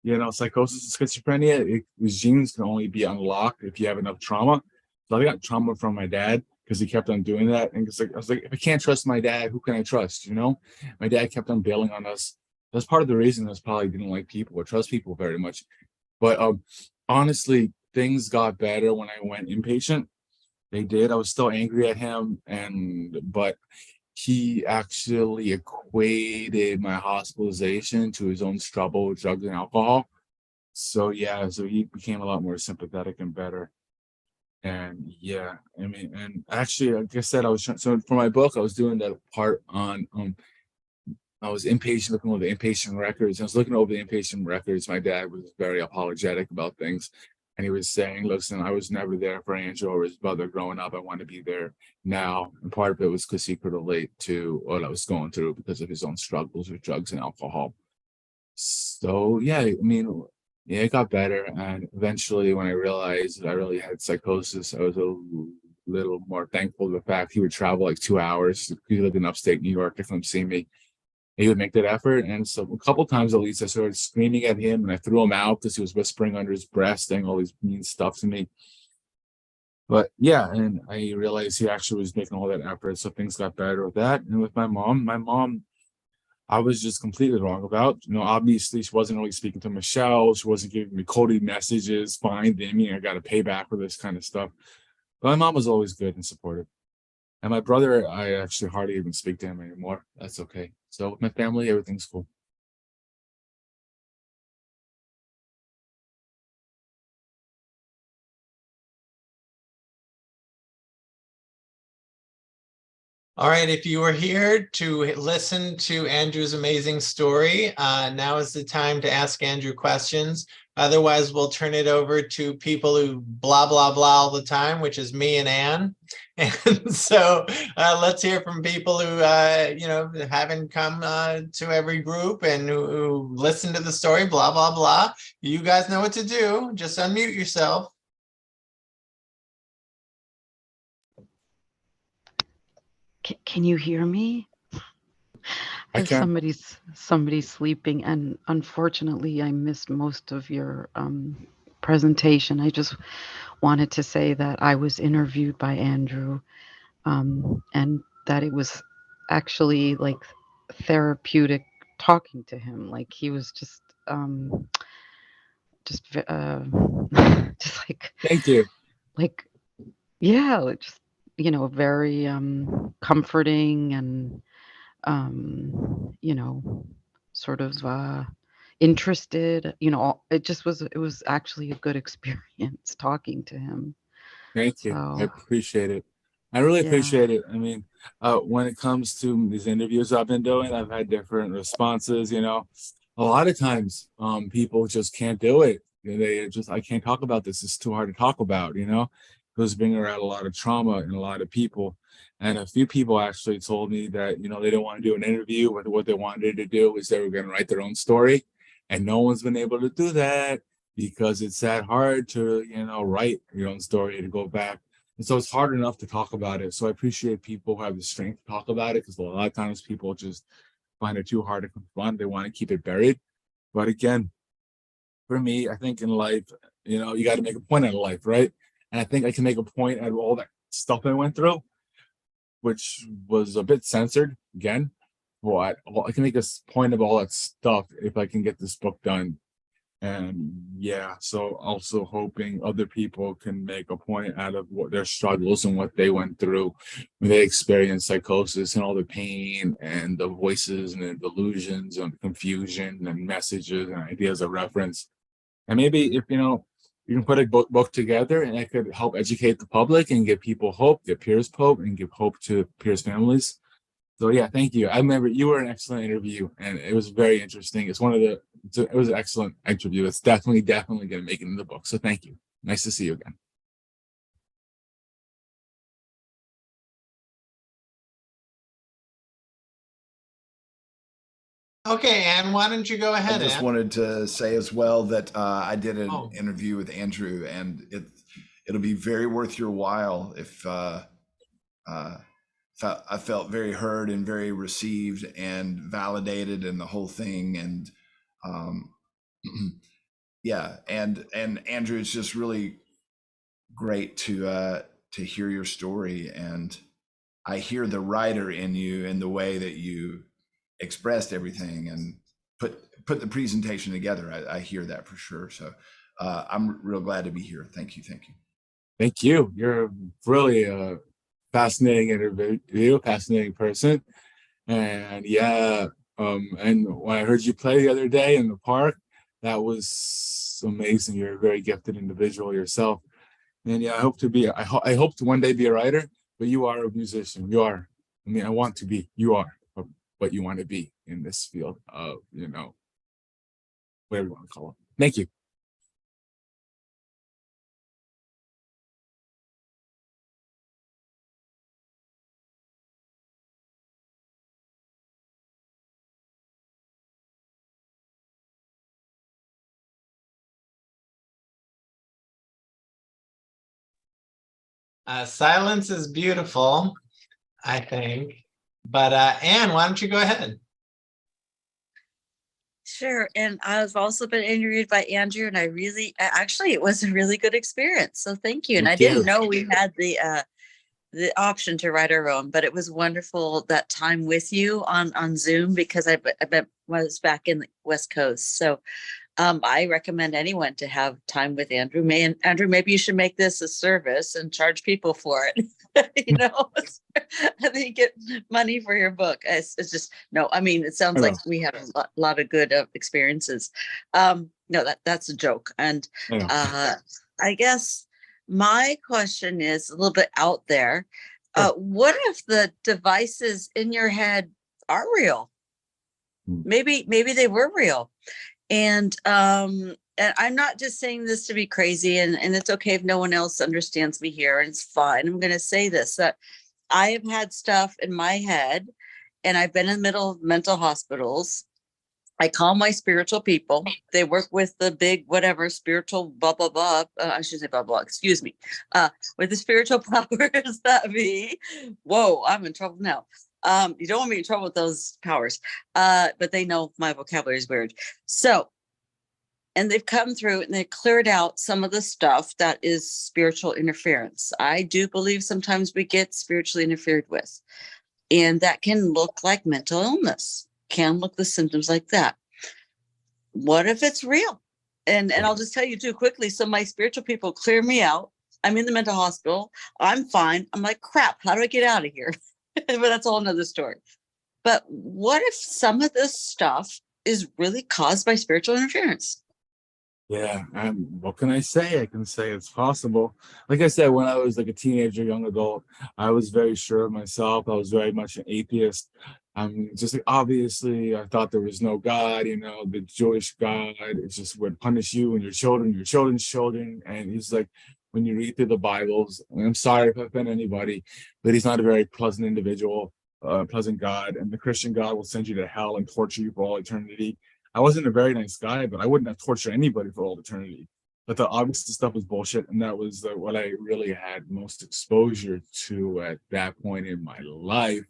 and schizophrenia, these genes can only be unlocked if you have enough trauma. So I got trauma from my dad because he kept on doing that, and I was like, if I can't trust my dad, who can I trust? My dad kept on bailing on us. That's part of the reason I probably didn't like people or trust people very much. But honestly, things got better when I went inpatient. They did. I was still angry at him, but he actually equated my hospitalization to his own struggle with drugs and alcohol. So he became a lot more sympathetic and better. And and actually, like I said, so for my book, I was doing that part on I was inpatient, looking over the inpatient records. I was looking over the inpatient records. My dad was very apologetic about things. And he was saying, listen, I was never there for Andrew or his brother growing up. I want to be there now. And part of it was because he could relate to what I was going through because of his own struggles with drugs and alcohol. So, it got better. And eventually, when I realized that I really had psychosis, I was a little more thankful to the fact he would travel like 2 hours. He lived in upstate New York to come see me. He would make that effort. And so a couple times at least I started screaming at him and I threw him out because he was whispering under his breath, saying all these mean stuff to me. But and I realized he actually was making all that effort. So things got better with that. And with my mom, I was just completely wrong about. Obviously she wasn't really speaking to Michelle. She wasn't giving me coded messages, finding me. I got to pay back for this kind of stuff. But my mom was always good and supportive. And my brother, I actually hardly even speak to him anymore. That's okay. So with my family, everything's cool. All right, if you were here to listen to Andrew's amazing story, now is the time to ask Andrew questions. Otherwise, we'll turn it over to people who blah, blah, blah all the time, which is me and Ann. And so let's hear from people who, haven't come to every group and who listen to the story, blah, blah, blah. You guys know what to do. Just unmute yourself. Can you hear me? I can. Somebody's sleeping, and unfortunately I missed most of your presentation. I just wanted to say that I was interviewed by Andrew, and that it was actually like therapeutic talking to him. Like he was just just Thank you. like yeah, just very comforting and sort of interested. It was actually a good experience talking to him. Thank you. I So appreciate it. I really yeah. appreciate it. I mean, when it comes to these interviews I've been doing, I've had different responses. A lot of times, people just can't do it. I can't talk about this. It's too hard to talk about. It was bringing around a lot of trauma in a lot of people. And a few people actually told me that, they didn't want to do an interview, but what they wanted to do is they were going to write their own story. And no one's been able to do that because it's that hard to, write your own story, to go back. And so it's hard enough to talk about it. So I appreciate people who have the strength to talk about it, because a lot of times people just find it too hard to confront. They want to keep it buried. But again, for me, I think in life, you got to make a point out of life, right? And I think I can make a point out of all that stuff I went through, which was a bit censored again. But I can make a point of all that stuff if I can get this book done. And yeah, so also hoping other people can make a point out of what their struggles and what they went through when they experienced psychosis, and all the pain and the voices and the delusions and confusion and messages and ideas of reference. And maybe if you can put a book together and it could help educate the public and give people hope, give peers hope, and give hope to peers' families. So yeah, thank you. I remember you were an excellent interview, and it was very interesting. It was an excellent interview. It's definitely going to make it in the book. So thank you. Nice to see you again. Okay, Ann, why don't you go ahead? I just Ann? wanted to say as well that I did an interview with Andrew, and it'll be very worth your while. If I felt very heard and very received and validated and the whole thing. And yeah, and Andrew, it's just really great to hear your story. And I hear the writer in you and the way that you expressed everything and put the presentation together. I hear that for sure. So I'm real glad to be here. Thank you. Thank you. You're really a fascinating interview, fascinating person. And yeah, and when I heard you play the other day in the park, that was amazing. You're a very gifted individual yourself. And yeah, I hope to one day be a writer, but you are a musician. You are. I mean, I want to be. You are what you want to be in this field of, whatever you want to call it. Thank you. Silence is beautiful, I think. But Ann, why don't you go ahead? Sure. And I've also been interviewed by Andrew, and actually, it was a really good experience. So thank you. And I didn't know we had the the option to write our own, but it was wonderful that time with you on Zoom because was back in the West Coast. So I recommend anyone to have time with Andrew. Andrew, maybe you should make this a service and charge people for it. You know, I think you get money for your book. It's just, no, I mean, it sounds like we had a lot of good experiences. No, that's a joke. And I guess my question is a little bit out there. What if the devices in your head are real? Maybe they were real. And I'm not just saying this to be crazy, and it's okay if no one else understands me here, and it's fine. I'm going to say this, that I have had stuff in my head, and I've been in the middle of mental hospitals. I call my spiritual people. They work with the big whatever spiritual blah blah blah. I should say blah blah. Excuse me. With the spiritual powers that be. Whoa, I'm in trouble now. You don't want me in trouble with those powers, but they know my vocabulary is weird. So, and they've come through and they cleared out some of the stuff that is spiritual interference. I do believe sometimes we get spiritually interfered with, and that can look like mental illness. Can look the symptoms like that. What if it's real? And I'll just tell you too quickly. So my spiritual people clear me out. I'm in the mental hospital. I'm fine. I'm like, crap, how do I get out of here? But that's a whole nother story. But what if some of this stuff is really caused by spiritual interference? Yeah, what can I say? I can say it's possible. Like I said, when I was like a teenager, young adult, I was very sure of myself. I was very much an atheist. Just like, obviously, I thought there was no God. You know, the Jewish God is just would punish you and your children's children. And he's like, when you read through the Bibles, and I'm sorry if I offend anybody, but he's not a very pleasant individual, pleasant God. And the Christian God will send you to hell and torture you for all eternity. I wasn't a very nice guy, but I wouldn't have tortured anybody for all eternity. But the obvious stuff was bullshit, and that was what I really had most exposure to at that point in my life.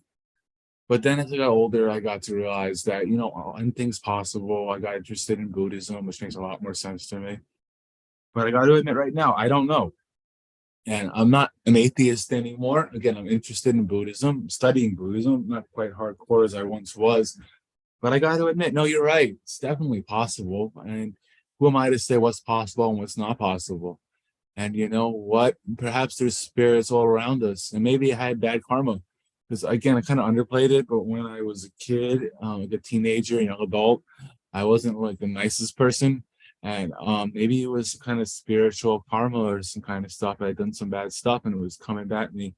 But then as I got older, I got to realize that, you know, anything's possible. I got interested in Buddhism, which makes a lot more sense to me. But I got to admit right now, I don't know. And I'm not an atheist anymore. Again, I'm interested in Buddhism, studying Buddhism, not quite hardcore as I once was. But I got to admit, no, you're right. It's definitely possible. And who am I to say what's possible and what's not possible? And you know what? Perhaps there's spirits all around us. And maybe I had bad karma. Because again, I kind of underplayed it. But when I was a kid, like a teenager, young adult, I wasn't like the nicest person. And maybe it was kind of spiritual karma or some kind of stuff. I had done some bad stuff and it was coming back at me.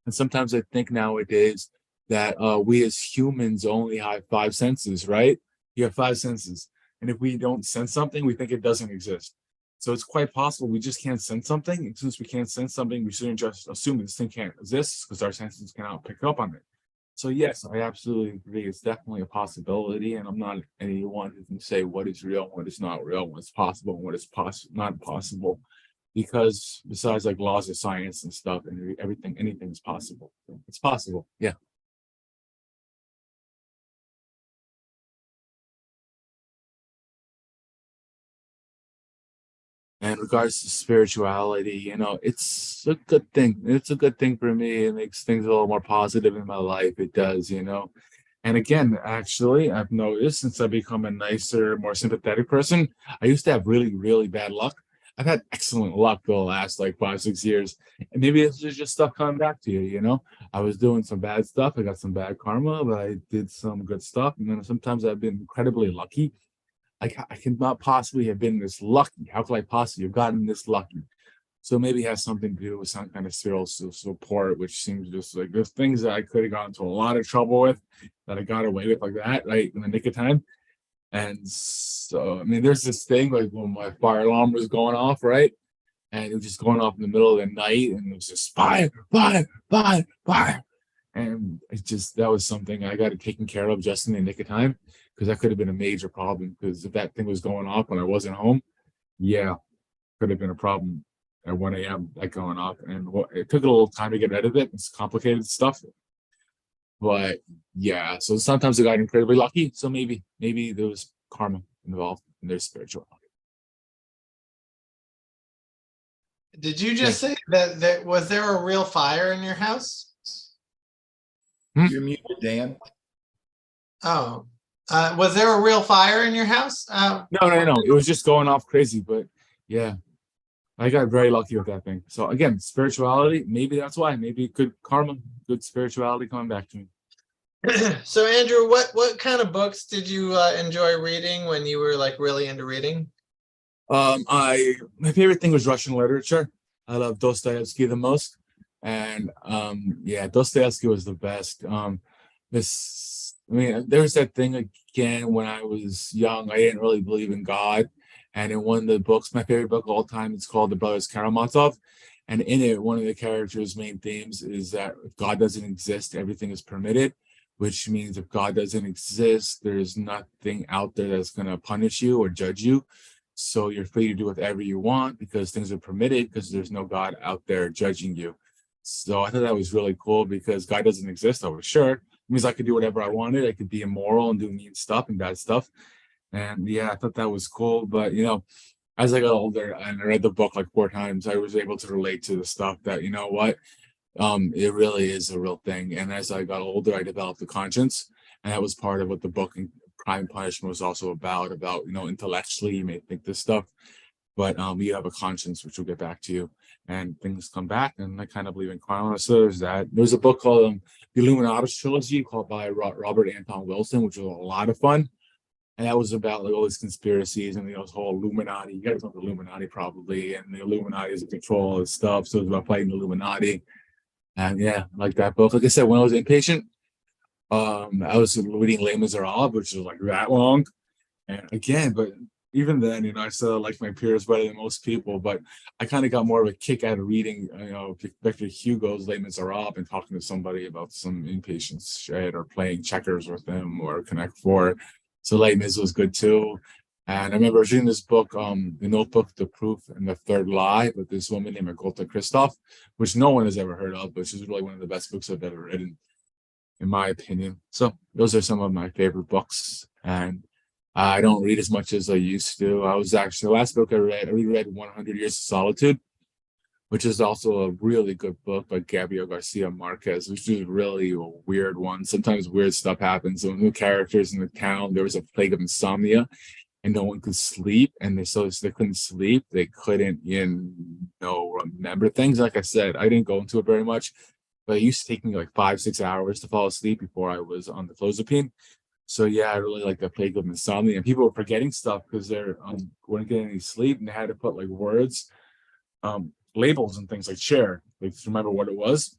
And sometimes I think nowadays that we as humans only have 5 senses, right? You have 5 senses. And if we don't sense something, we think it doesn't exist. So it's quite possible we just can't sense something. And since we can't sense something, we shouldn't just assume this thing can't exist because our senses cannot pick up on it. So yes, I absolutely agree. It's definitely a possibility. And I'm not anyone who can say what is real, what is not real, what's possible, and what is not possible. Because besides like laws of science and stuff and everything, anything's possible. It's possible, yeah. And in regards to spirituality, you know, it's a good thing. It's a good thing for me. It makes things a little more positive in my life. It does, you know. And again, actually, I've noticed since I've become a nicer, more sympathetic person, I used to have really, really bad luck. I've had excellent luck for the last like 5, 6 years. And maybe it's just stuff coming back to you, you know. I was doing some bad stuff. I got some bad karma, but I did some good stuff. And then sometimes I've been incredibly lucky. I cannot possibly have been this lucky. How could I possibly have gotten this lucky? So maybe it has something to do with some kind of serial support, which seems just like there's things that I could have gotten into a lot of trouble with that I got away with like that, right, in the nick of time. And so, I mean, there's this thing like when my fire alarm was going off, right? And it was just going off in the middle of the night, and it was just fire, fire, fire, fire. And it just, that was something I got it taken care of just in the nick of time. Because that could have been a major problem. Because if that thing was going off when I wasn't home, yeah, could have been a problem at 1 a.m. like going off. And it took a little time to get rid of it. It's complicated stuff. But yeah, so sometimes I got incredibly lucky. So maybe there was karma involved in their spirituality. Did you just say that was there a real fire in your house? You're muted, Dan. Oh, was there a real fire in your house? No. It was just going off crazy, but yeah, I got very lucky with that thing. So again, spirituality, maybe that's why. Maybe good karma, good spirituality coming back to me. So Andrew, what kind of books did you enjoy reading when you were like really into reading? My favorite thing was Russian literature. I love Dostoevsky the most, and yeah, Dostoevsky was the best. There's that thing again when I was young. I didn't really believe in God, and in one of the books, my favorite book of all time, it's called The Brothers Karamazov, and in it, one of the characters' main themes is that if God doesn't exist, everything is permitted, which means if God doesn't exist, there's nothing out there that's going to punish you or judge you. So you're free to do whatever you want because things are permitted because there's no God out there judging you. So I thought that was really cool because God doesn't exist. I was sure. It means I could do whatever I wanted. I could be immoral and do mean stuff and bad stuff. And yeah, I thought that was cool. But, as I got older and I read the book like 4 times, I was able to relate to the stuff that, it really is a real thing. And as I got older, I developed a conscience. And that was part of what the book Crime and Punishment was also about, intellectually you may think this stuff, but you have a conscience, which will get back to you, and things come back, and I kind of believe in karma. So there's that. There's a book called The Illuminatus Trilogy called by Robert Anton Wilson, which was a lot of fun, and that was about like all these conspiracies and this whole Illuminati. You guys know the Illuminati probably, and the Illuminati is in control of this stuff, so it's about fighting the Illuminati. And yeah, I like that book. Like I said, when I was inpatient, I was reading Les Miserables, which was like that long. And again, but even then, I still like my peers better than most people, but I kind of got more of a kick out of reading, Victor Hugo's Les Miserables and talking to somebody about some inpatient shit or playing checkers with them or Connect Four. So Les Mis was good too. And I remember reading this book, The Notebook, The Proof, and The Third Lie, with this woman named Agota Christoph, which no one has ever heard of, but she's really one of the best books I've ever read, in my opinion. So those are some of my favorite books. And I don't read as much as I used to. I was actually, the last book I reread 100 Years of Solitude, which is also a really good book by Gabriel Garcia Marquez, which is really a weird one. Sometimes weird stuff happens. So new characters in the town, there was a plague of insomnia and no one could sleep. And they couldn't sleep. They couldn't, remember things. Like I said, I didn't go into it very much, but it used to take me like 5-6 hours to fall asleep before I was on the clozapine. So yeah, I really like the plague of insomnia. And people were forgetting stuff because they weren't getting any sleep, and they had to put like words, labels and things like share, like to remember what it was.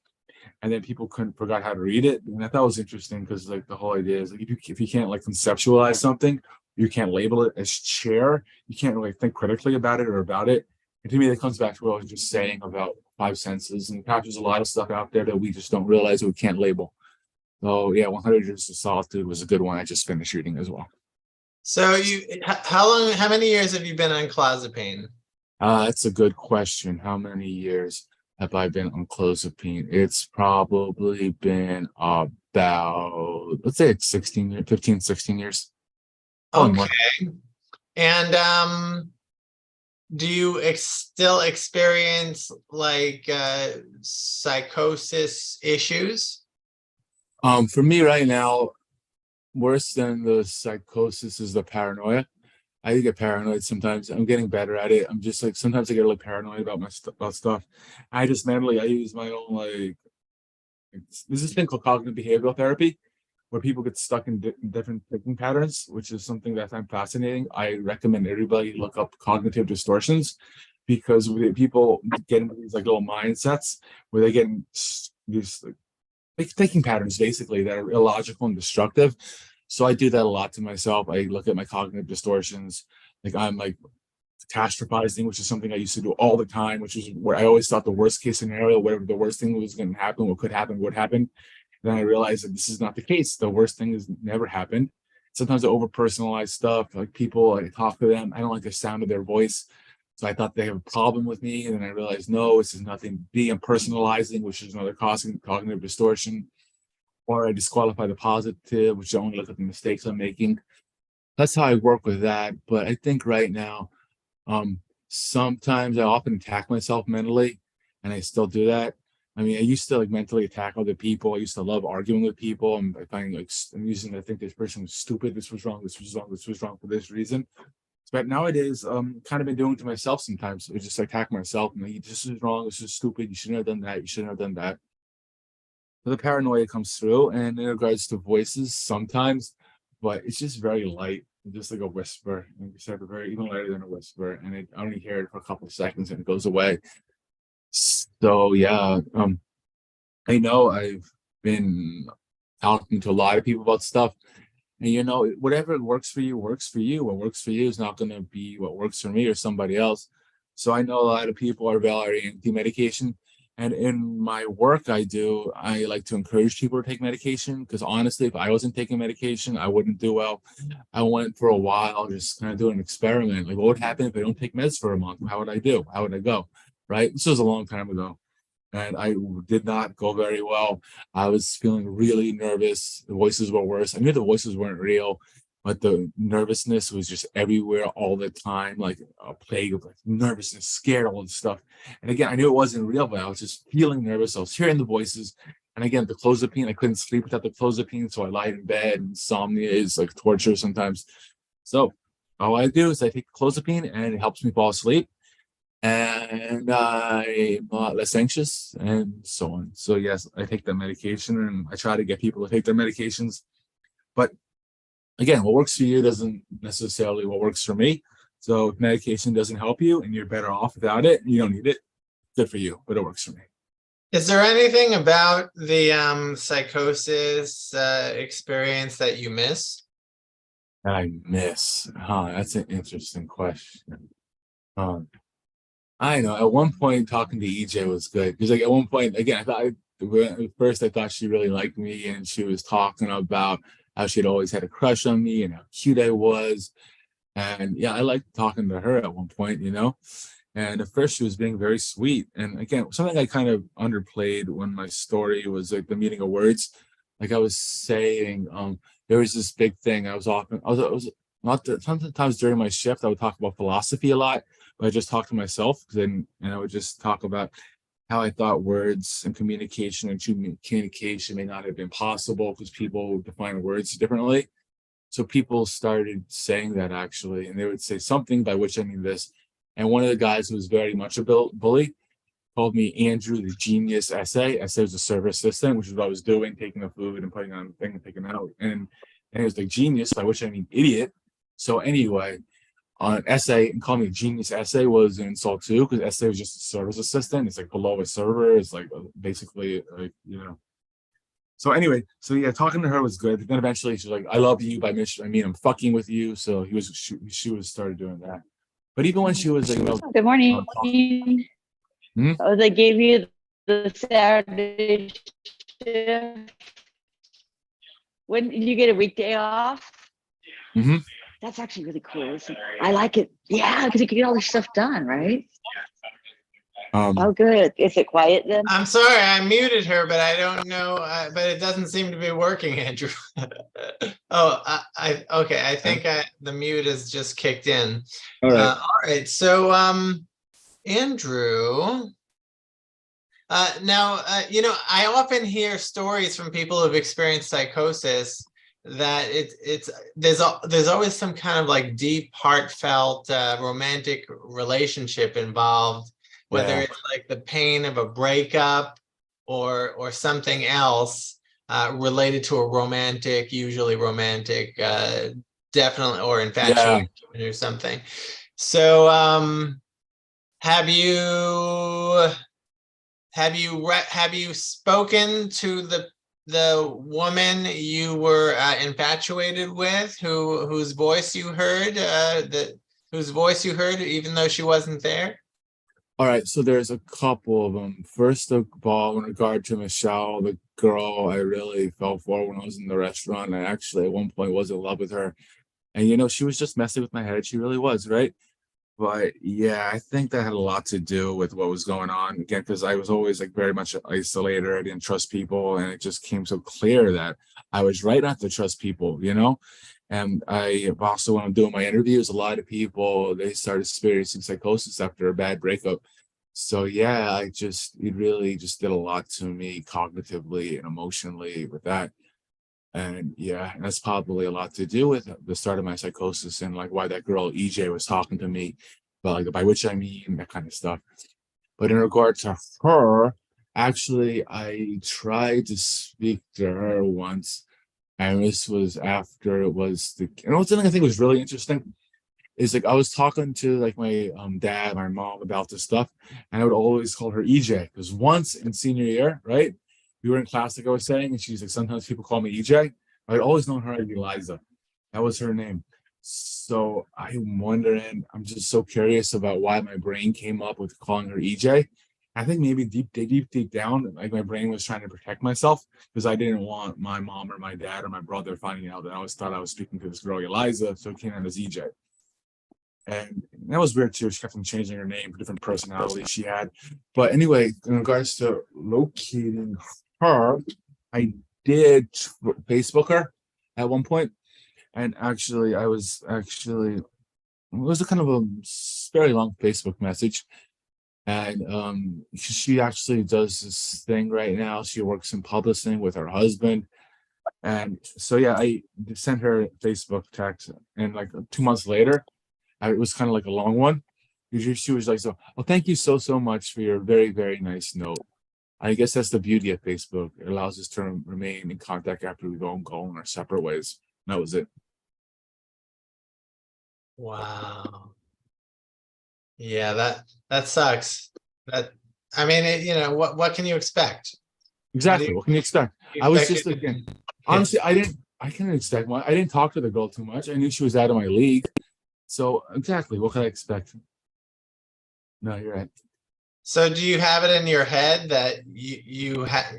And then people forgot how to read it. And I thought it was interesting because like the whole idea is like if you can't like conceptualize something, you can't label it as share, you can't really think critically about it or about it. And to me, that comes back to what I was just saying about 5 senses, and perhaps there's a lot of stuff out there that we just don't realize we can't label. So yeah, 100 Years of Solitude was a good one. I just finished reading as well. So how many years have you been on clozapine? That's a good question. How many years have I been on clozapine? It's probably been about, let's say it's 15, 16 years. Okay. And do you still experience like psychosis issues? For me right now, worse than the psychosis is the paranoia. I get paranoid sometimes. I'm getting better at it. I'm just like, sometimes I get a little paranoid about about stuff. I use my own there's this thing called cognitive behavioral therapy, where people get stuck in different thinking patterns, which is something that I find fascinating. I recommend everybody look up cognitive distortions, because people get into these like little mindsets where they get in these like thinking patterns basically that are illogical and destructive. So I do that a lot to myself. I look at my cognitive distortions, like I'm like catastrophizing, which is something I used to do all the time, which is where I always thought the worst case scenario, whatever the worst thing was going to happen, what could happen, would happen. Then I realized that this is not the case. The worst thing has never happened. Sometimes I over-personalize stuff, like people, I talk to them, I don't like the sound of their voice. So I thought they have a problem with me. And then I realized, no, this is nothing. Personalizing, which is another cognitive distortion. Or I disqualify the positive, which I only look at the mistakes I'm making. That's how I work with that. But I think right now, sometimes I often attack myself mentally, and I still do that. I mean, I used to like mentally attack other people. I used to love arguing with people. And I find like I think this person was stupid. This was wrong. This was wrong. This was wrong for this reason. But nowadays, kind of been doing it to myself sometimes. I just attack myself and like, this is wrong. This is stupid. You shouldn't have done that. You shouldn't have done that. So the paranoia comes through, and in regards to voices, sometimes, but it's just very light, just like a whisper. Like you said, very even lighter than a whisper, and I only hear it for a couple of seconds and it goes away. So yeah, I know I've been talking to a lot of people about stuff, and whatever works for you works for you. What works for you is not going to be what works for me or somebody else. So I know a lot of people are very anti-medication, and in my work I like to encourage people to take medication, because honestly, if I wasn't taking medication, I wouldn't do well. I went for a while just kind of doing an experiment, like what would happen if I don't take meds for a month? How would I do? How would I go? Right? This was a long time ago, and I did not go very well. I was feeling really nervous. The voices were worse. I knew the voices weren't real, but the nervousness was just everywhere all the time, like a plague of like nervousness, scared, all this stuff. And again, I knew it wasn't real, but I was just feeling nervous. I was hearing the voices. And again, the clozapine, I couldn't sleep without the clozapine, so I lied in bed. Insomnia is like torture sometimes. So all I do is I take clozapine, and it helps me fall asleep, and I'm a lot less anxious, and so on. So yes, I take the medication, and I try to get people to take their medications. But again, what works for you doesn't necessarily what works for me. So if medication doesn't help you and you're better off without it, you don't need it, good for you, but it works for me. Is there anything about the psychosis experience that you miss? I miss. That's an interesting question. I know at one point talking to EJ was good, because like at one point, again, at first I thought she really liked me, and she was talking about how she'd always had a crush on me and how cute I was. And yeah, I liked talking to her at one point, and at first she was being very sweet. And again, something I kind of underplayed when my story was like the meaning of words. Like I was saying, there was this big thing. I was not sometimes during my shift, I would talk about philosophy a lot, but I just talk to myself, and I would just talk about how I thought words and communication and communication may not have been possible because people define words differently. So people started saying that actually, and they would say something by which I mean this. And one of the guys who was very much a bully called me Andrew the Genius Essay. Essay was a server assistant, which is what I was doing, taking the food and putting on the thing and taking it out. And it was like genius, by which I mean idiot. So anyway, on essay, and call me a genius essay was an insult too, because essay was just a service assistant. It's like below a server. It's like basically like So anyway, so yeah, talking to her was good. Then eventually she's like, "I love you," I'm fucking with you. So she was started doing that. But even when she was like, good morning. Oh, they gave you the Saturday shift. When did you get a weekday off? Mm-hmm. That's actually really cool. I like it. Yeah, because you can get all this stuff done, right? Oh, good. Is it quiet then? I'm sorry, I muted her, but I don't know. But it doesn't seem to be working, Andrew. Okay. I think the mute is just kicked in. All right. All right. So, Andrew. Now, I often hear stories from people who've experienced psychosis that there's always some kind of like deep, heartfelt, romantic relationship involved, whether it's like the pain of a breakup or something else related to a usually romantic, definitely, or infatuation or something. So, have you spoken to the woman you were infatuated with, whose voice you heard, even though she wasn't there? All right, so there's a couple of them. First of all, in regard to Michelle, the girl I really fell for when I was in the restaurant, I actually at one point was in love with her. And she was just messing with my head. She really was, right? But yeah, I think that had a lot to do with what was going on again, because I was always like very much an isolator. I didn't trust people, and it just came so clear that I was right not to trust people, you know. And I also, when I'm doing my interviews, a lot of people they start experiencing psychosis after a bad breakup. So yeah, it really just did a lot to me cognitively and emotionally with that. And yeah, and that's probably a lot to do with the start of my psychosis and like why that girl EJ was talking to me, but like by which I mean that kind of stuff. But in regard to her, actually, I tried to speak to her once, and this was after it was the. And one thing I think was really interesting is like I was talking to like my dad, my mom about this stuff, and I would always call her EJ because once in senior year, right? We were in class, like I was saying, and she's like, sometimes people call me EJ. I'd always known her as Eliza. That was her name. So I'm wondering, I'm just so curious about why my brain came up with calling her EJ. I think maybe deep down, like my brain was trying to protect myself because I didn't want my mom or my dad or my brother finding out that I always thought I was speaking to this girl Eliza, so it came out as EJ. And that was weird too. She kept on changing her name for different personalities she had. But anyway, in regards to locating her, I did Facebook her at one point, and actually, it was a kind of a very long Facebook message, and she actually does this thing right now. She works in publishing with her husband, and so yeah, I sent her a Facebook text, and like 2 months later, it was kind of like a long one. She was like, "So, oh, thank you so much for your very nice note." I guess that's the beauty of Facebook. It allows us to remain in contact after we go in our separate ways. And that was it. Wow. Yeah, that sucks. That I mean, what can you expect? Exactly. What can you expect? You I was expect just it- again, honestly, I couldn't expect much. I didn't talk to the girl too much. I knew she was out of my league. So exactly, what can I expect? No, you're right. So do you have it in your head that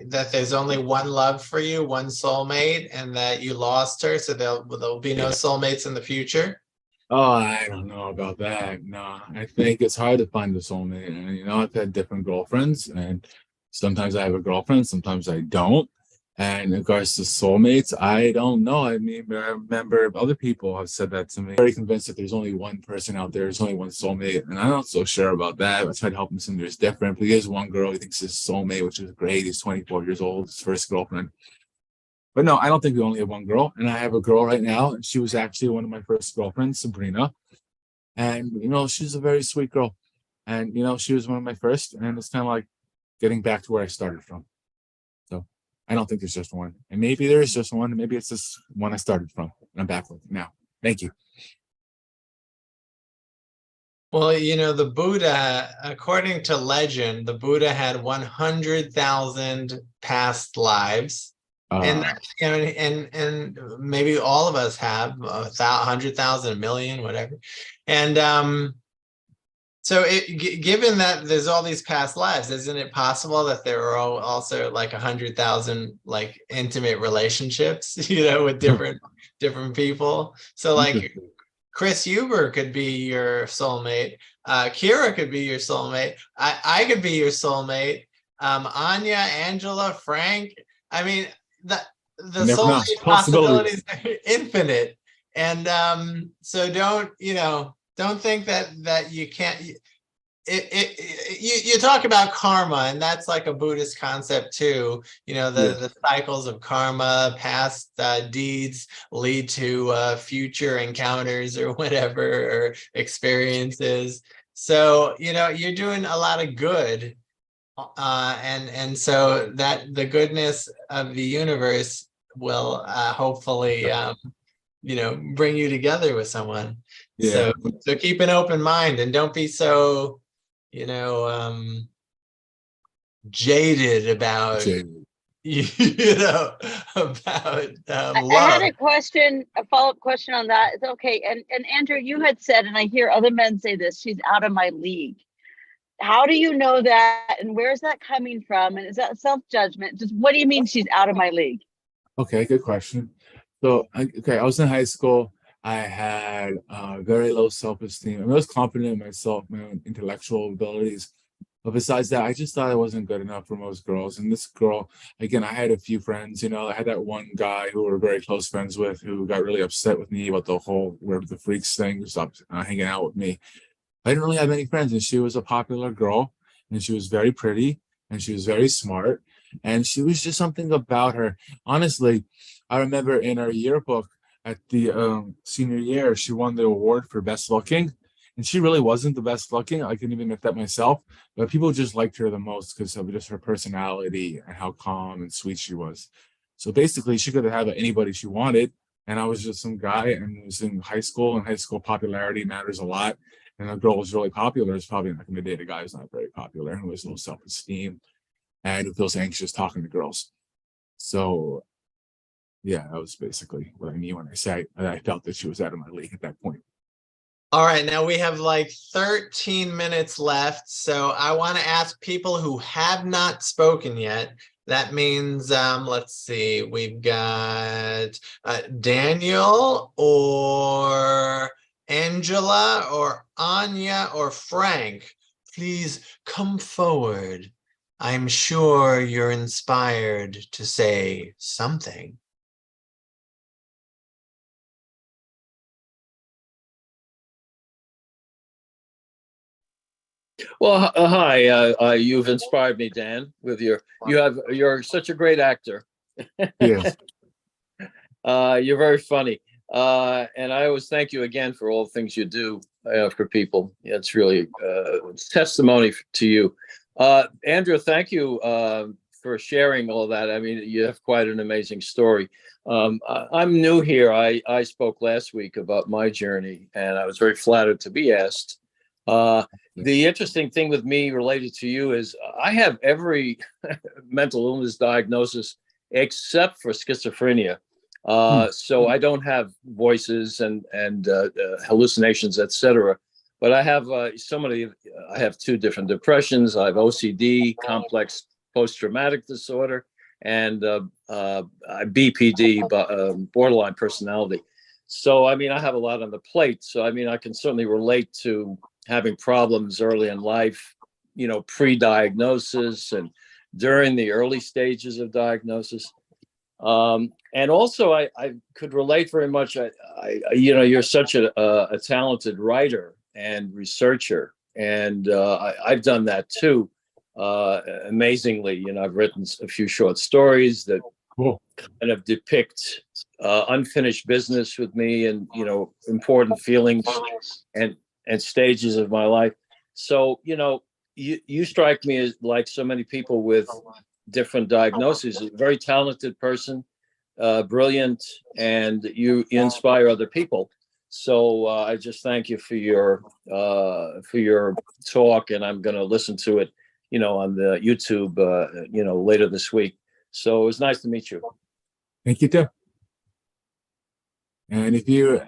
that there's only one love for you, one soulmate, and that you lost her, so there'll be no soulmates in the future? Oh, I don't know about that. No, I think it's hard to find the soulmate. And you know, I've had different girlfriends, and sometimes I have a girlfriend, sometimes I don't. And in regards to soulmates, I don't know. I mean, I remember other people have said that to me. Very convinced that there's only one person out there, there's only one soulmate, and I'm not so sure about that. I tried to help him see there's different. But he has one girl he thinks is soulmate, which is great. He's 24 years old, his first girlfriend. But no, I don't think we only have one girl. And I have a girl right now, and she was actually one of my first girlfriends, Sabrina. And you know, she's a very sweet girl. And you know, she was one of my first, and it's kind of like getting back to where I started from. So I don't think there's just one. And maybe there is just one, and maybe it's just one I started from. And I'm back with now. Thank you. Well, the Buddha, according to legend, the Buddha had 100,000 past lives. And and maybe all of us have 100,000, a million, whatever. And so given that there's all these past lives, isn't it possible that there are also like 100,000 like intimate relationships, with different people? So like Chris Huber could be your soulmate. Kira could be your soulmate. I could be your soulmate. Anya, Angela, Frank. I mean, the soulmate possibilities are infinite. And so don't think that you can't. You talk about karma, and that's like a Buddhist concept too. The cycles of karma, past deeds lead to future encounters or whatever, or experiences. So you're doing a lot of good, and so that the goodness of the universe will hopefully bring you together with someone. Yeah. So keep an open mind and don't be so jaded about about I had love. a question, a follow-up question on that. It's okay. And Andrew, you had said, and I hear other men say this, she's out of my league. How do you know that, and where's that coming from? And is that self-judgment? Just what do you mean she's out of my league? Okay, good question. So, I was in high school, I had very low self-esteem. I was confident in myself, my own intellectual abilities. But besides that, I just thought I wasn't good enough for most girls. And this girl, again, I had a few friends, I had that one guy who we were very close friends with who got really upset with me about the whole where the freaks thing, stopped hanging out with me. I didn't really have any friends, and she was a popular girl, and she was very pretty, and she was very smart, and she was just something about her. Honestly, I remember in our yearbook at the senior year, she won the award for best looking, and she really wasn't the best looking. I can even admit that myself, but people just liked her the most because of just her personality and how calm and sweet she was. So basically, she could have anybody she wanted, and I was just some guy, and it was in high school, and high school popularity matters a lot. And a girl was really popular, is probably not going to date a guy who's not very popular, who has low self-esteem and who feels anxious talking to girls. So yeah, that was basically what I mean when I say that I felt that she was out of my league at that point. All right, now we have like 13 minutes left. So I want to ask people who have not spoken yet. That means, let's see, we've got Daniel or Angela or Anya or Frank. Please come forward. I'm sure you're inspired to say something. Well, hi. You've inspired me, Dan. You're such a great actor. Yes. You're very funny, and I always thank you again for all the things you do for people. It's really testimony to you, Andrew. Thank you for sharing all that. I mean, you have quite an amazing story. I'm new here. I spoke last week about my journey, and I was very flattered to be asked. The interesting thing with me related to you is I have every mental illness diagnosis except for schizophrenia. So I don't have voices and hallucinations, etc. But I have I have two different depressions. I have OCD, complex post-traumatic disorder, and BPD, borderline personality. So, I mean, I have a lot on the plate. So, I mean, I can certainly relate to having problems early in life, pre-diagnosis and during the early stages of diagnosis. And also, I could relate very much. You're such a talented writer and researcher, and I've done that too. Amazingly, I've written a few short stories that kind of depict unfinished business with me, and important feelings and stages of my life. So you strike me as, like so many people with different diagnoses, a very talented person, brilliant, and you inspire other people. So I just thank you for your talk, and I'm going to listen to it, on the YouTube, later this week. So it was nice to meet you. Thank you too. And if you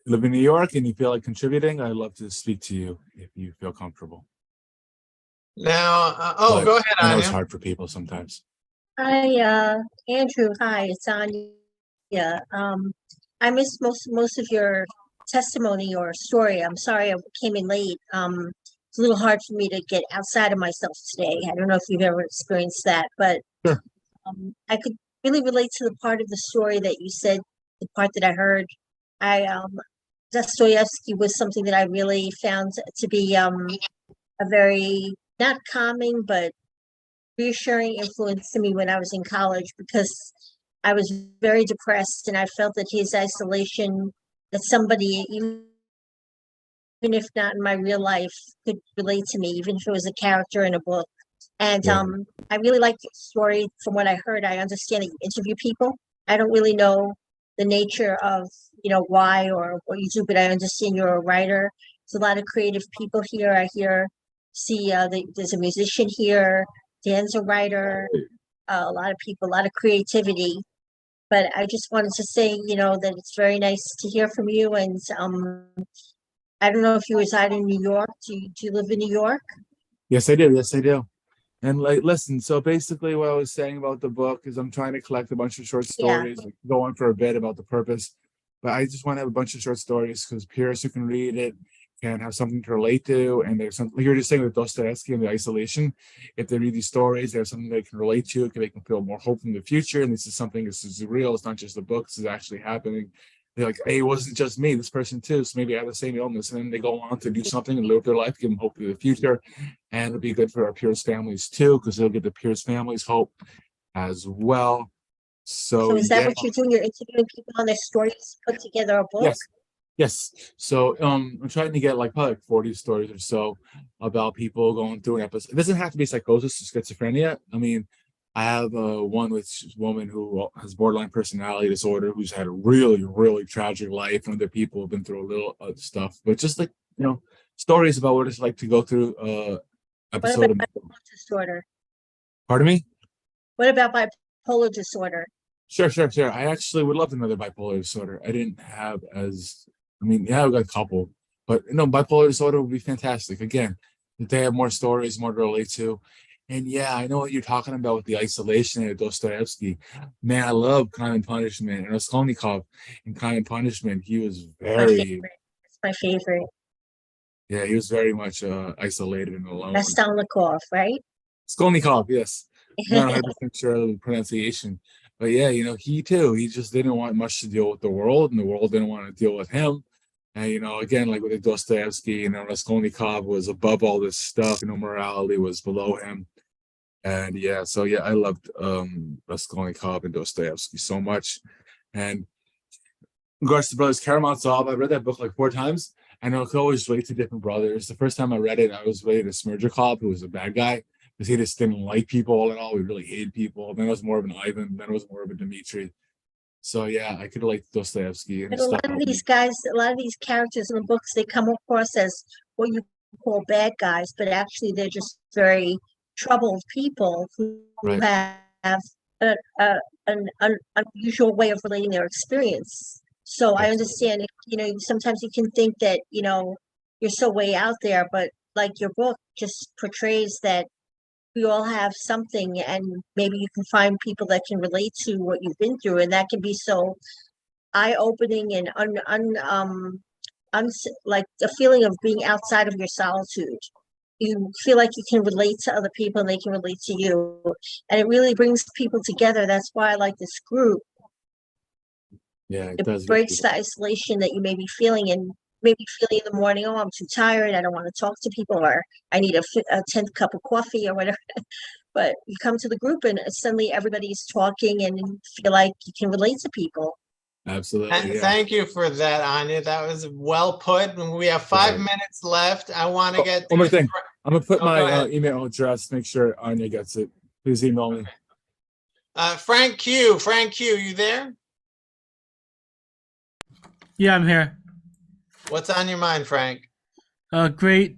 live in New York and you feel like contributing, I'd love to speak to you if you feel comfortable. Now, go ahead, I know Anya. it's hard for people sometimes. Hi, Andrew. Hi, it's Anya. I missed most of your testimony or story. I'm sorry I came in late. It's a little hard for me to get outside of myself today. I don't know if you've ever experienced that, but sure. I could really relate to the part of the story that you said, the part that I heard. Dostoevsky was something that I really found to be a very, not calming, but reassuring influence to me when I was in college, because I was very depressed, and I felt that his isolation, that somebody, even if not in my real life, could relate to me, even if it was a character in a book. And I really like the story. From what I heard, I understand that you interview people. I don't really know the nature of, why or what you do, but I understand you're a writer. There's a lot of creative people here. I see there's a musician here. Dan's a writer. A lot of people, a lot of creativity. But I just wanted to say, that it's very nice to hear from you. And I don't know if you reside in New York. Do you live in New York? Yes, I do. Yes, I do. And listen, so basically what I was saying about the book is I'm trying to collect a bunch of short stories, go on for a bit about the purpose. but I just want to have a bunch of short stories because peers who can read it can have something to relate to. And there's something, like you were just saying with Dostoevsky and the isolation, if they read these stories, there's something they can relate to, it can make them feel more hope in the future. And this is something, this is real, it's not just a book, this is actually happening. They're like, hey, it wasn't just me, this person too. So maybe I have the same illness. And then they go on to do something and live their life, give them hope for the future. And it'll be good for our peers' families too, because they'll give the peers' families hope as well. So is that yeah. what you're doing? You're interviewing people on their stories, put together a book? Yes. Yes. So I'm trying to get like probably like 40 stories or so about people going through an episode. It doesn't have to be psychosis or schizophrenia. I mean, I have one with a woman who has borderline personality disorder, who's had a really, really tragic life, and other people have been through a little stuff. But just like, you know, stories about what it's like to go through episode of. What about bipolar disorder? Pardon me? What about bipolar disorder? Sure. I actually would love another bipolar disorder. I didn't have I mean, yeah, I've got a couple, but bipolar disorder would be fantastic. Again, if they have more stories, more to relate to. And yeah, I know what you're talking about with the isolation of Dostoevsky. Man, I love Crime and Punishment and Raskolnikov. In Crime and Punishment, he was It's my favorite. Yeah, he was very much isolated and alone. Raskolnikov, right? Raskolnikov, yes. I'm not 100% sure of the pronunciation. But yeah, he just didn't want much to deal with the world, and the world didn't want to deal with him. And, again, like with Dostoevsky, Raskolnikov was above all this stuff, morality was below him. And yeah, so yeah, I loved Raskolnikov and Dostoevsky so much. And in regards to Brothers Karamazov, I read that book like 4 times, and I could always relate to different brothers. The first time I read it, I was related to Smerdyakov, who was a bad guy, because he just didn't like people at all. We really hated people. Then it was more of an Ivan. Then it was more of a Dmitri. So yeah, I could relate to Dostoevsky. And a lot of these guys, a lot of these characters in the books, they come across as what you call bad guys, but actually they're just very troubled people who have an unusual way of relating their experience. So I understand, sometimes you can think that, you're so way out there, but like your book just portrays that we all have something, and maybe you can find people that can relate to what you've been through, and that can be so eye-opening and like a feeling of being outside of your solitude. You feel like you can relate to other people and they can relate to you, and it really brings people together. That's why I like this group. Yeah, it breaks the isolation that you may be feeling, and maybe feeling in the morning, oh, I'm too tired, I don't want to talk to people, or I need a 10th cup of coffee or whatever. But you come to the group and suddenly everybody's talking and you feel like you can relate to people. Absolutely. Yeah. Thank you for that, Anya. That was well put. We have 5 minutes left. I want to get one more thing. I'm gonna put my email address. Make sure Anya gets it. Please email me. Frank Q, you there? Yeah, I'm here. What's on your mind, Frank? Great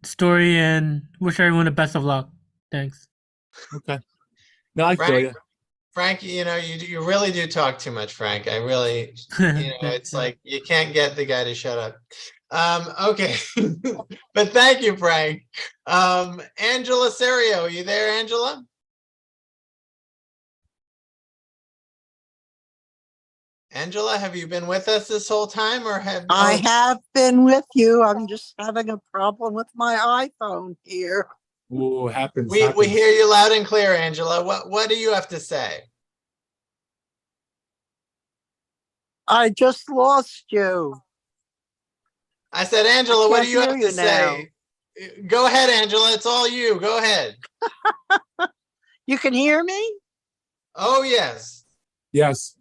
story, and wish everyone the best of luck. Thanks. Okay. No, I feel you. Frank, you really do talk too much, Frank. I really, it's like you can't get the guy to shut up. Okay, but thank you, Frank. Angela Serio, you there, Angela? Angela, have you been with us this whole time, or I have been with you. I'm just having a problem with my iPhone here. Ooh, happens. We hear you loud and clear, Angela. What do you have to say? I just lost you. I said, Angela, what do you have to say? Go ahead, Angela. It's all you. Go ahead. You can hear me? Oh, yes. Yes.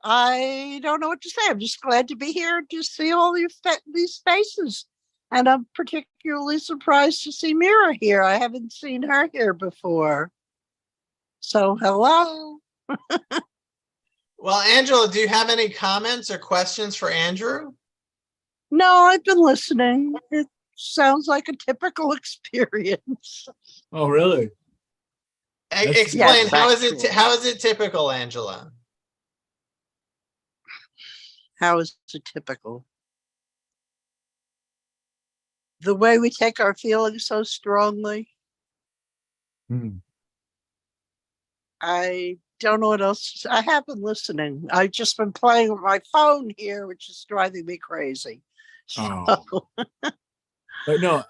I don't know what to say. I'm just glad to be here to see all these faces. And I'm particularly surprised to see Mira here. I haven't seen her here before. So, hello. Well, Angela, do you have any comments or questions for Andrew? No, I've been listening. It sounds like a typical experience. Oh, really? Explain. Yes, how is it typical, Angela? How is it typical? The way we take our feelings so strongly. Hmm. I don't know what else. I have been listening. I've just been playing with my phone here, which is driving me crazy. Oh. So, But no,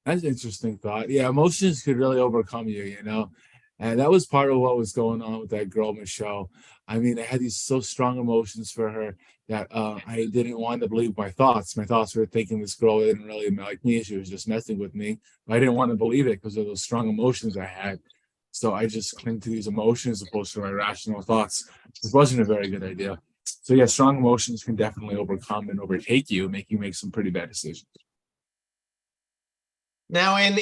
that's an interesting thought. Yeah, emotions could really overcome you, you know? And that was part of what was going on with that girl, Michelle. I mean, I had these so strong emotions for her that I didn't want to believe my thoughts. My thoughts were thinking this girl didn't really like me. She was just messing with me. But I didn't want to believe it because of those strong emotions I had. So I just cling to these emotions as opposed to my rational thoughts. It wasn't a very good idea. So yeah, strong emotions can definitely overcome and overtake you, make you make some pretty bad decisions. Now, in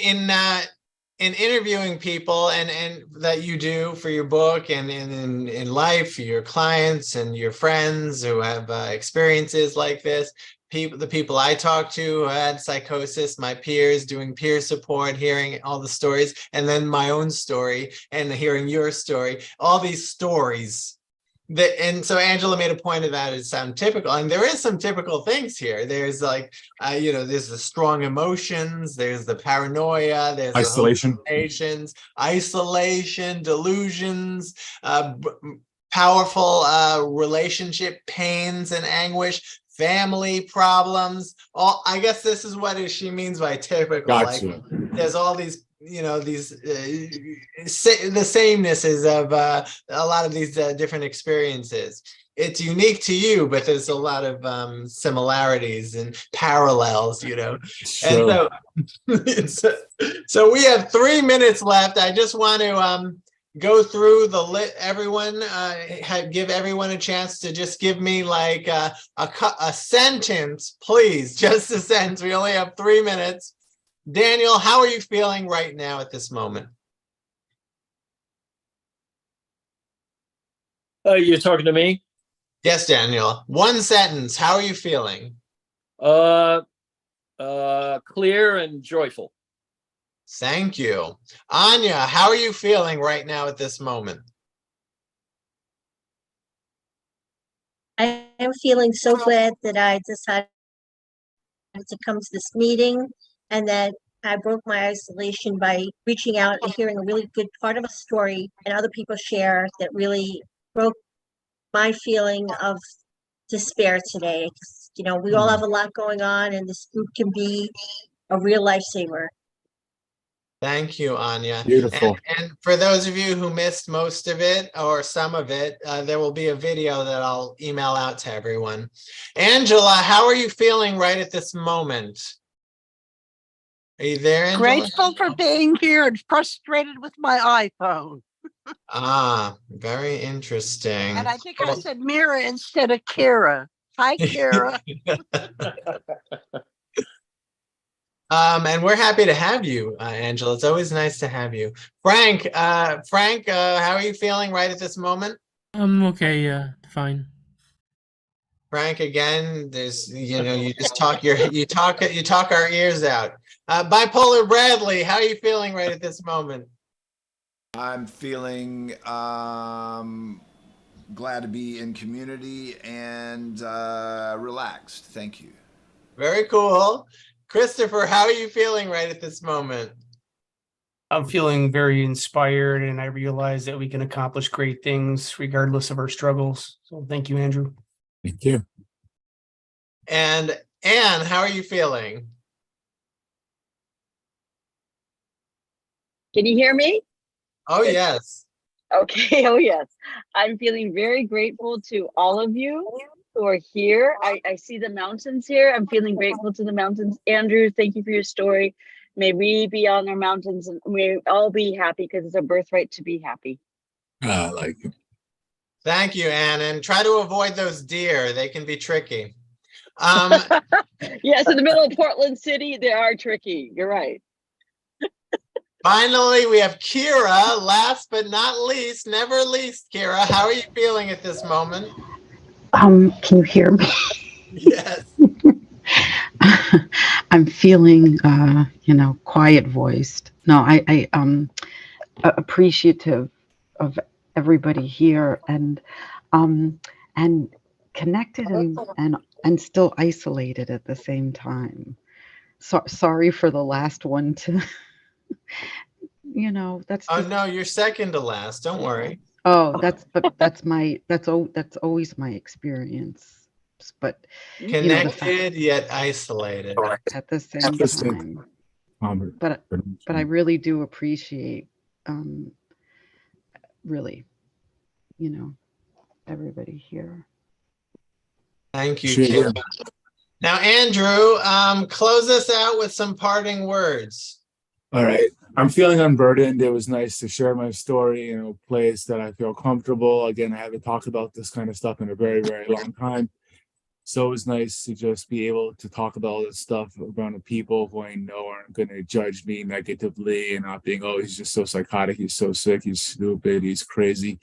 interviewing people and that you do for your book and in life, for your clients and your friends who have experiences like this, the people I talk to who had psychosis, my peers doing peer support, hearing all the stories, and then my own story and hearing your story, all these stories. And so Angela made a point of that. It sound typical, and there is some typical things here. There's like, there's the strong emotions, there's the paranoia, there's Isolation. the hallucinations, isolation, delusions, powerful relationship pains and anguish, family problems. I guess this is what she means by typical. Gotcha. Like, there's all these. These the samenesses of a lot of these different experiences. It's unique to you, but there's a lot of similarities and parallels, Sure. And so we have 3 minutes left. I just want to go through the everyone, give everyone a chance to just give me like a sentence, please, just a sentence. We only have 3 minutes. Daniel, how are you feeling right now at this moment? You're talking to me? Yes, Daniel. One sentence. How are you feeling? Clear and joyful. Thank you. Anya, how are you feeling right now at this moment? I am feeling so glad that I decided to come to this meeting and that I broke my isolation by reaching out and hearing a really good part of a story and other people share that really broke my feeling of despair today. We all have a lot going on, and this group can be a real lifesaver. Thank you, Anya. Beautiful. And for those of you who missed most of it or some of it, there will be a video that I'll email out to everyone. Angela, how are you feeling right at this moment? Are you there, Angela? grateful for being here and frustrated with my iPhone. Very interesting. And I think I said Mira instead of Kira. Hi, Kira. And we're happy to have you, Angela. It's always nice to have you. Frank, how are you feeling right at this moment? I'm okay, yeah, fine. Frank, again, there's, you just talk you talk our ears out. Bipolar Bradley, how are you feeling right at this moment? I'm feeling glad to be in community and relaxed. Thank you. Very cool. Christopher, how are you feeling right at this moment? I'm feeling very inspired, and I realize that we can accomplish great things regardless of our struggles. So thank you, Andrew. Thank you. And Anne, how are you feeling? Can you hear me? Oh, yes. Okay. Oh, yes. I'm feeling very grateful to all of you who are here. I see the mountains here. I'm feeling grateful to the mountains. Andrew, thank you for your story. May we be on our mountains and may all be happy because it's a birthright to be happy. I like it. Thank you, Anne. And try to avoid those deer. They can be tricky. Yes, in the middle of Portland City, they are tricky. You're right. Finally, we have Kira. Last but not least, never least, Kira, how are you feeling at this moment? Can you hear me? Yes. I'm feeling, quiet voiced. No, I appreciative of everybody here and connected and still isolated at the same time. So sorry for the last one to, that's. Oh no, you're second to last. Don't worry. Oh, that's always my experience. But you know, the fact Connected yet isolated. at the same Interesting. time, Robert. but I really do appreciate, really, you know, everybody here. Thank you, Sure. Kim. Now, Andrew, close us out with some parting words. All right. I'm feeling unburdened. It was nice to share my story in a place that I feel comfortable. Again, I haven't talked about this kind of stuff in a very, very long time. So it was nice to just be able to talk about all this stuff around the people who I know aren't going to judge me negatively and not being, oh, he's just so psychotic, he's so sick, he's stupid, he's crazy.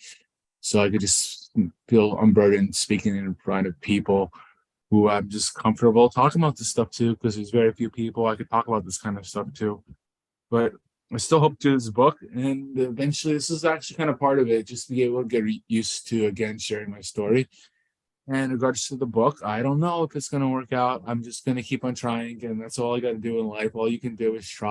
So I could just feel unburdened speaking in front of people who I'm just comfortable talking about this stuff too, because there's very few people I could talk about this kind of stuff too. But I still hope to do this book, and eventually this is actually kind of part of it, just to be able to get used to, again, sharing my story. And in regards to the book, I don't know if it's going to work out. I'm just going to keep on trying, and that's all I got to do in life. All you can do is try.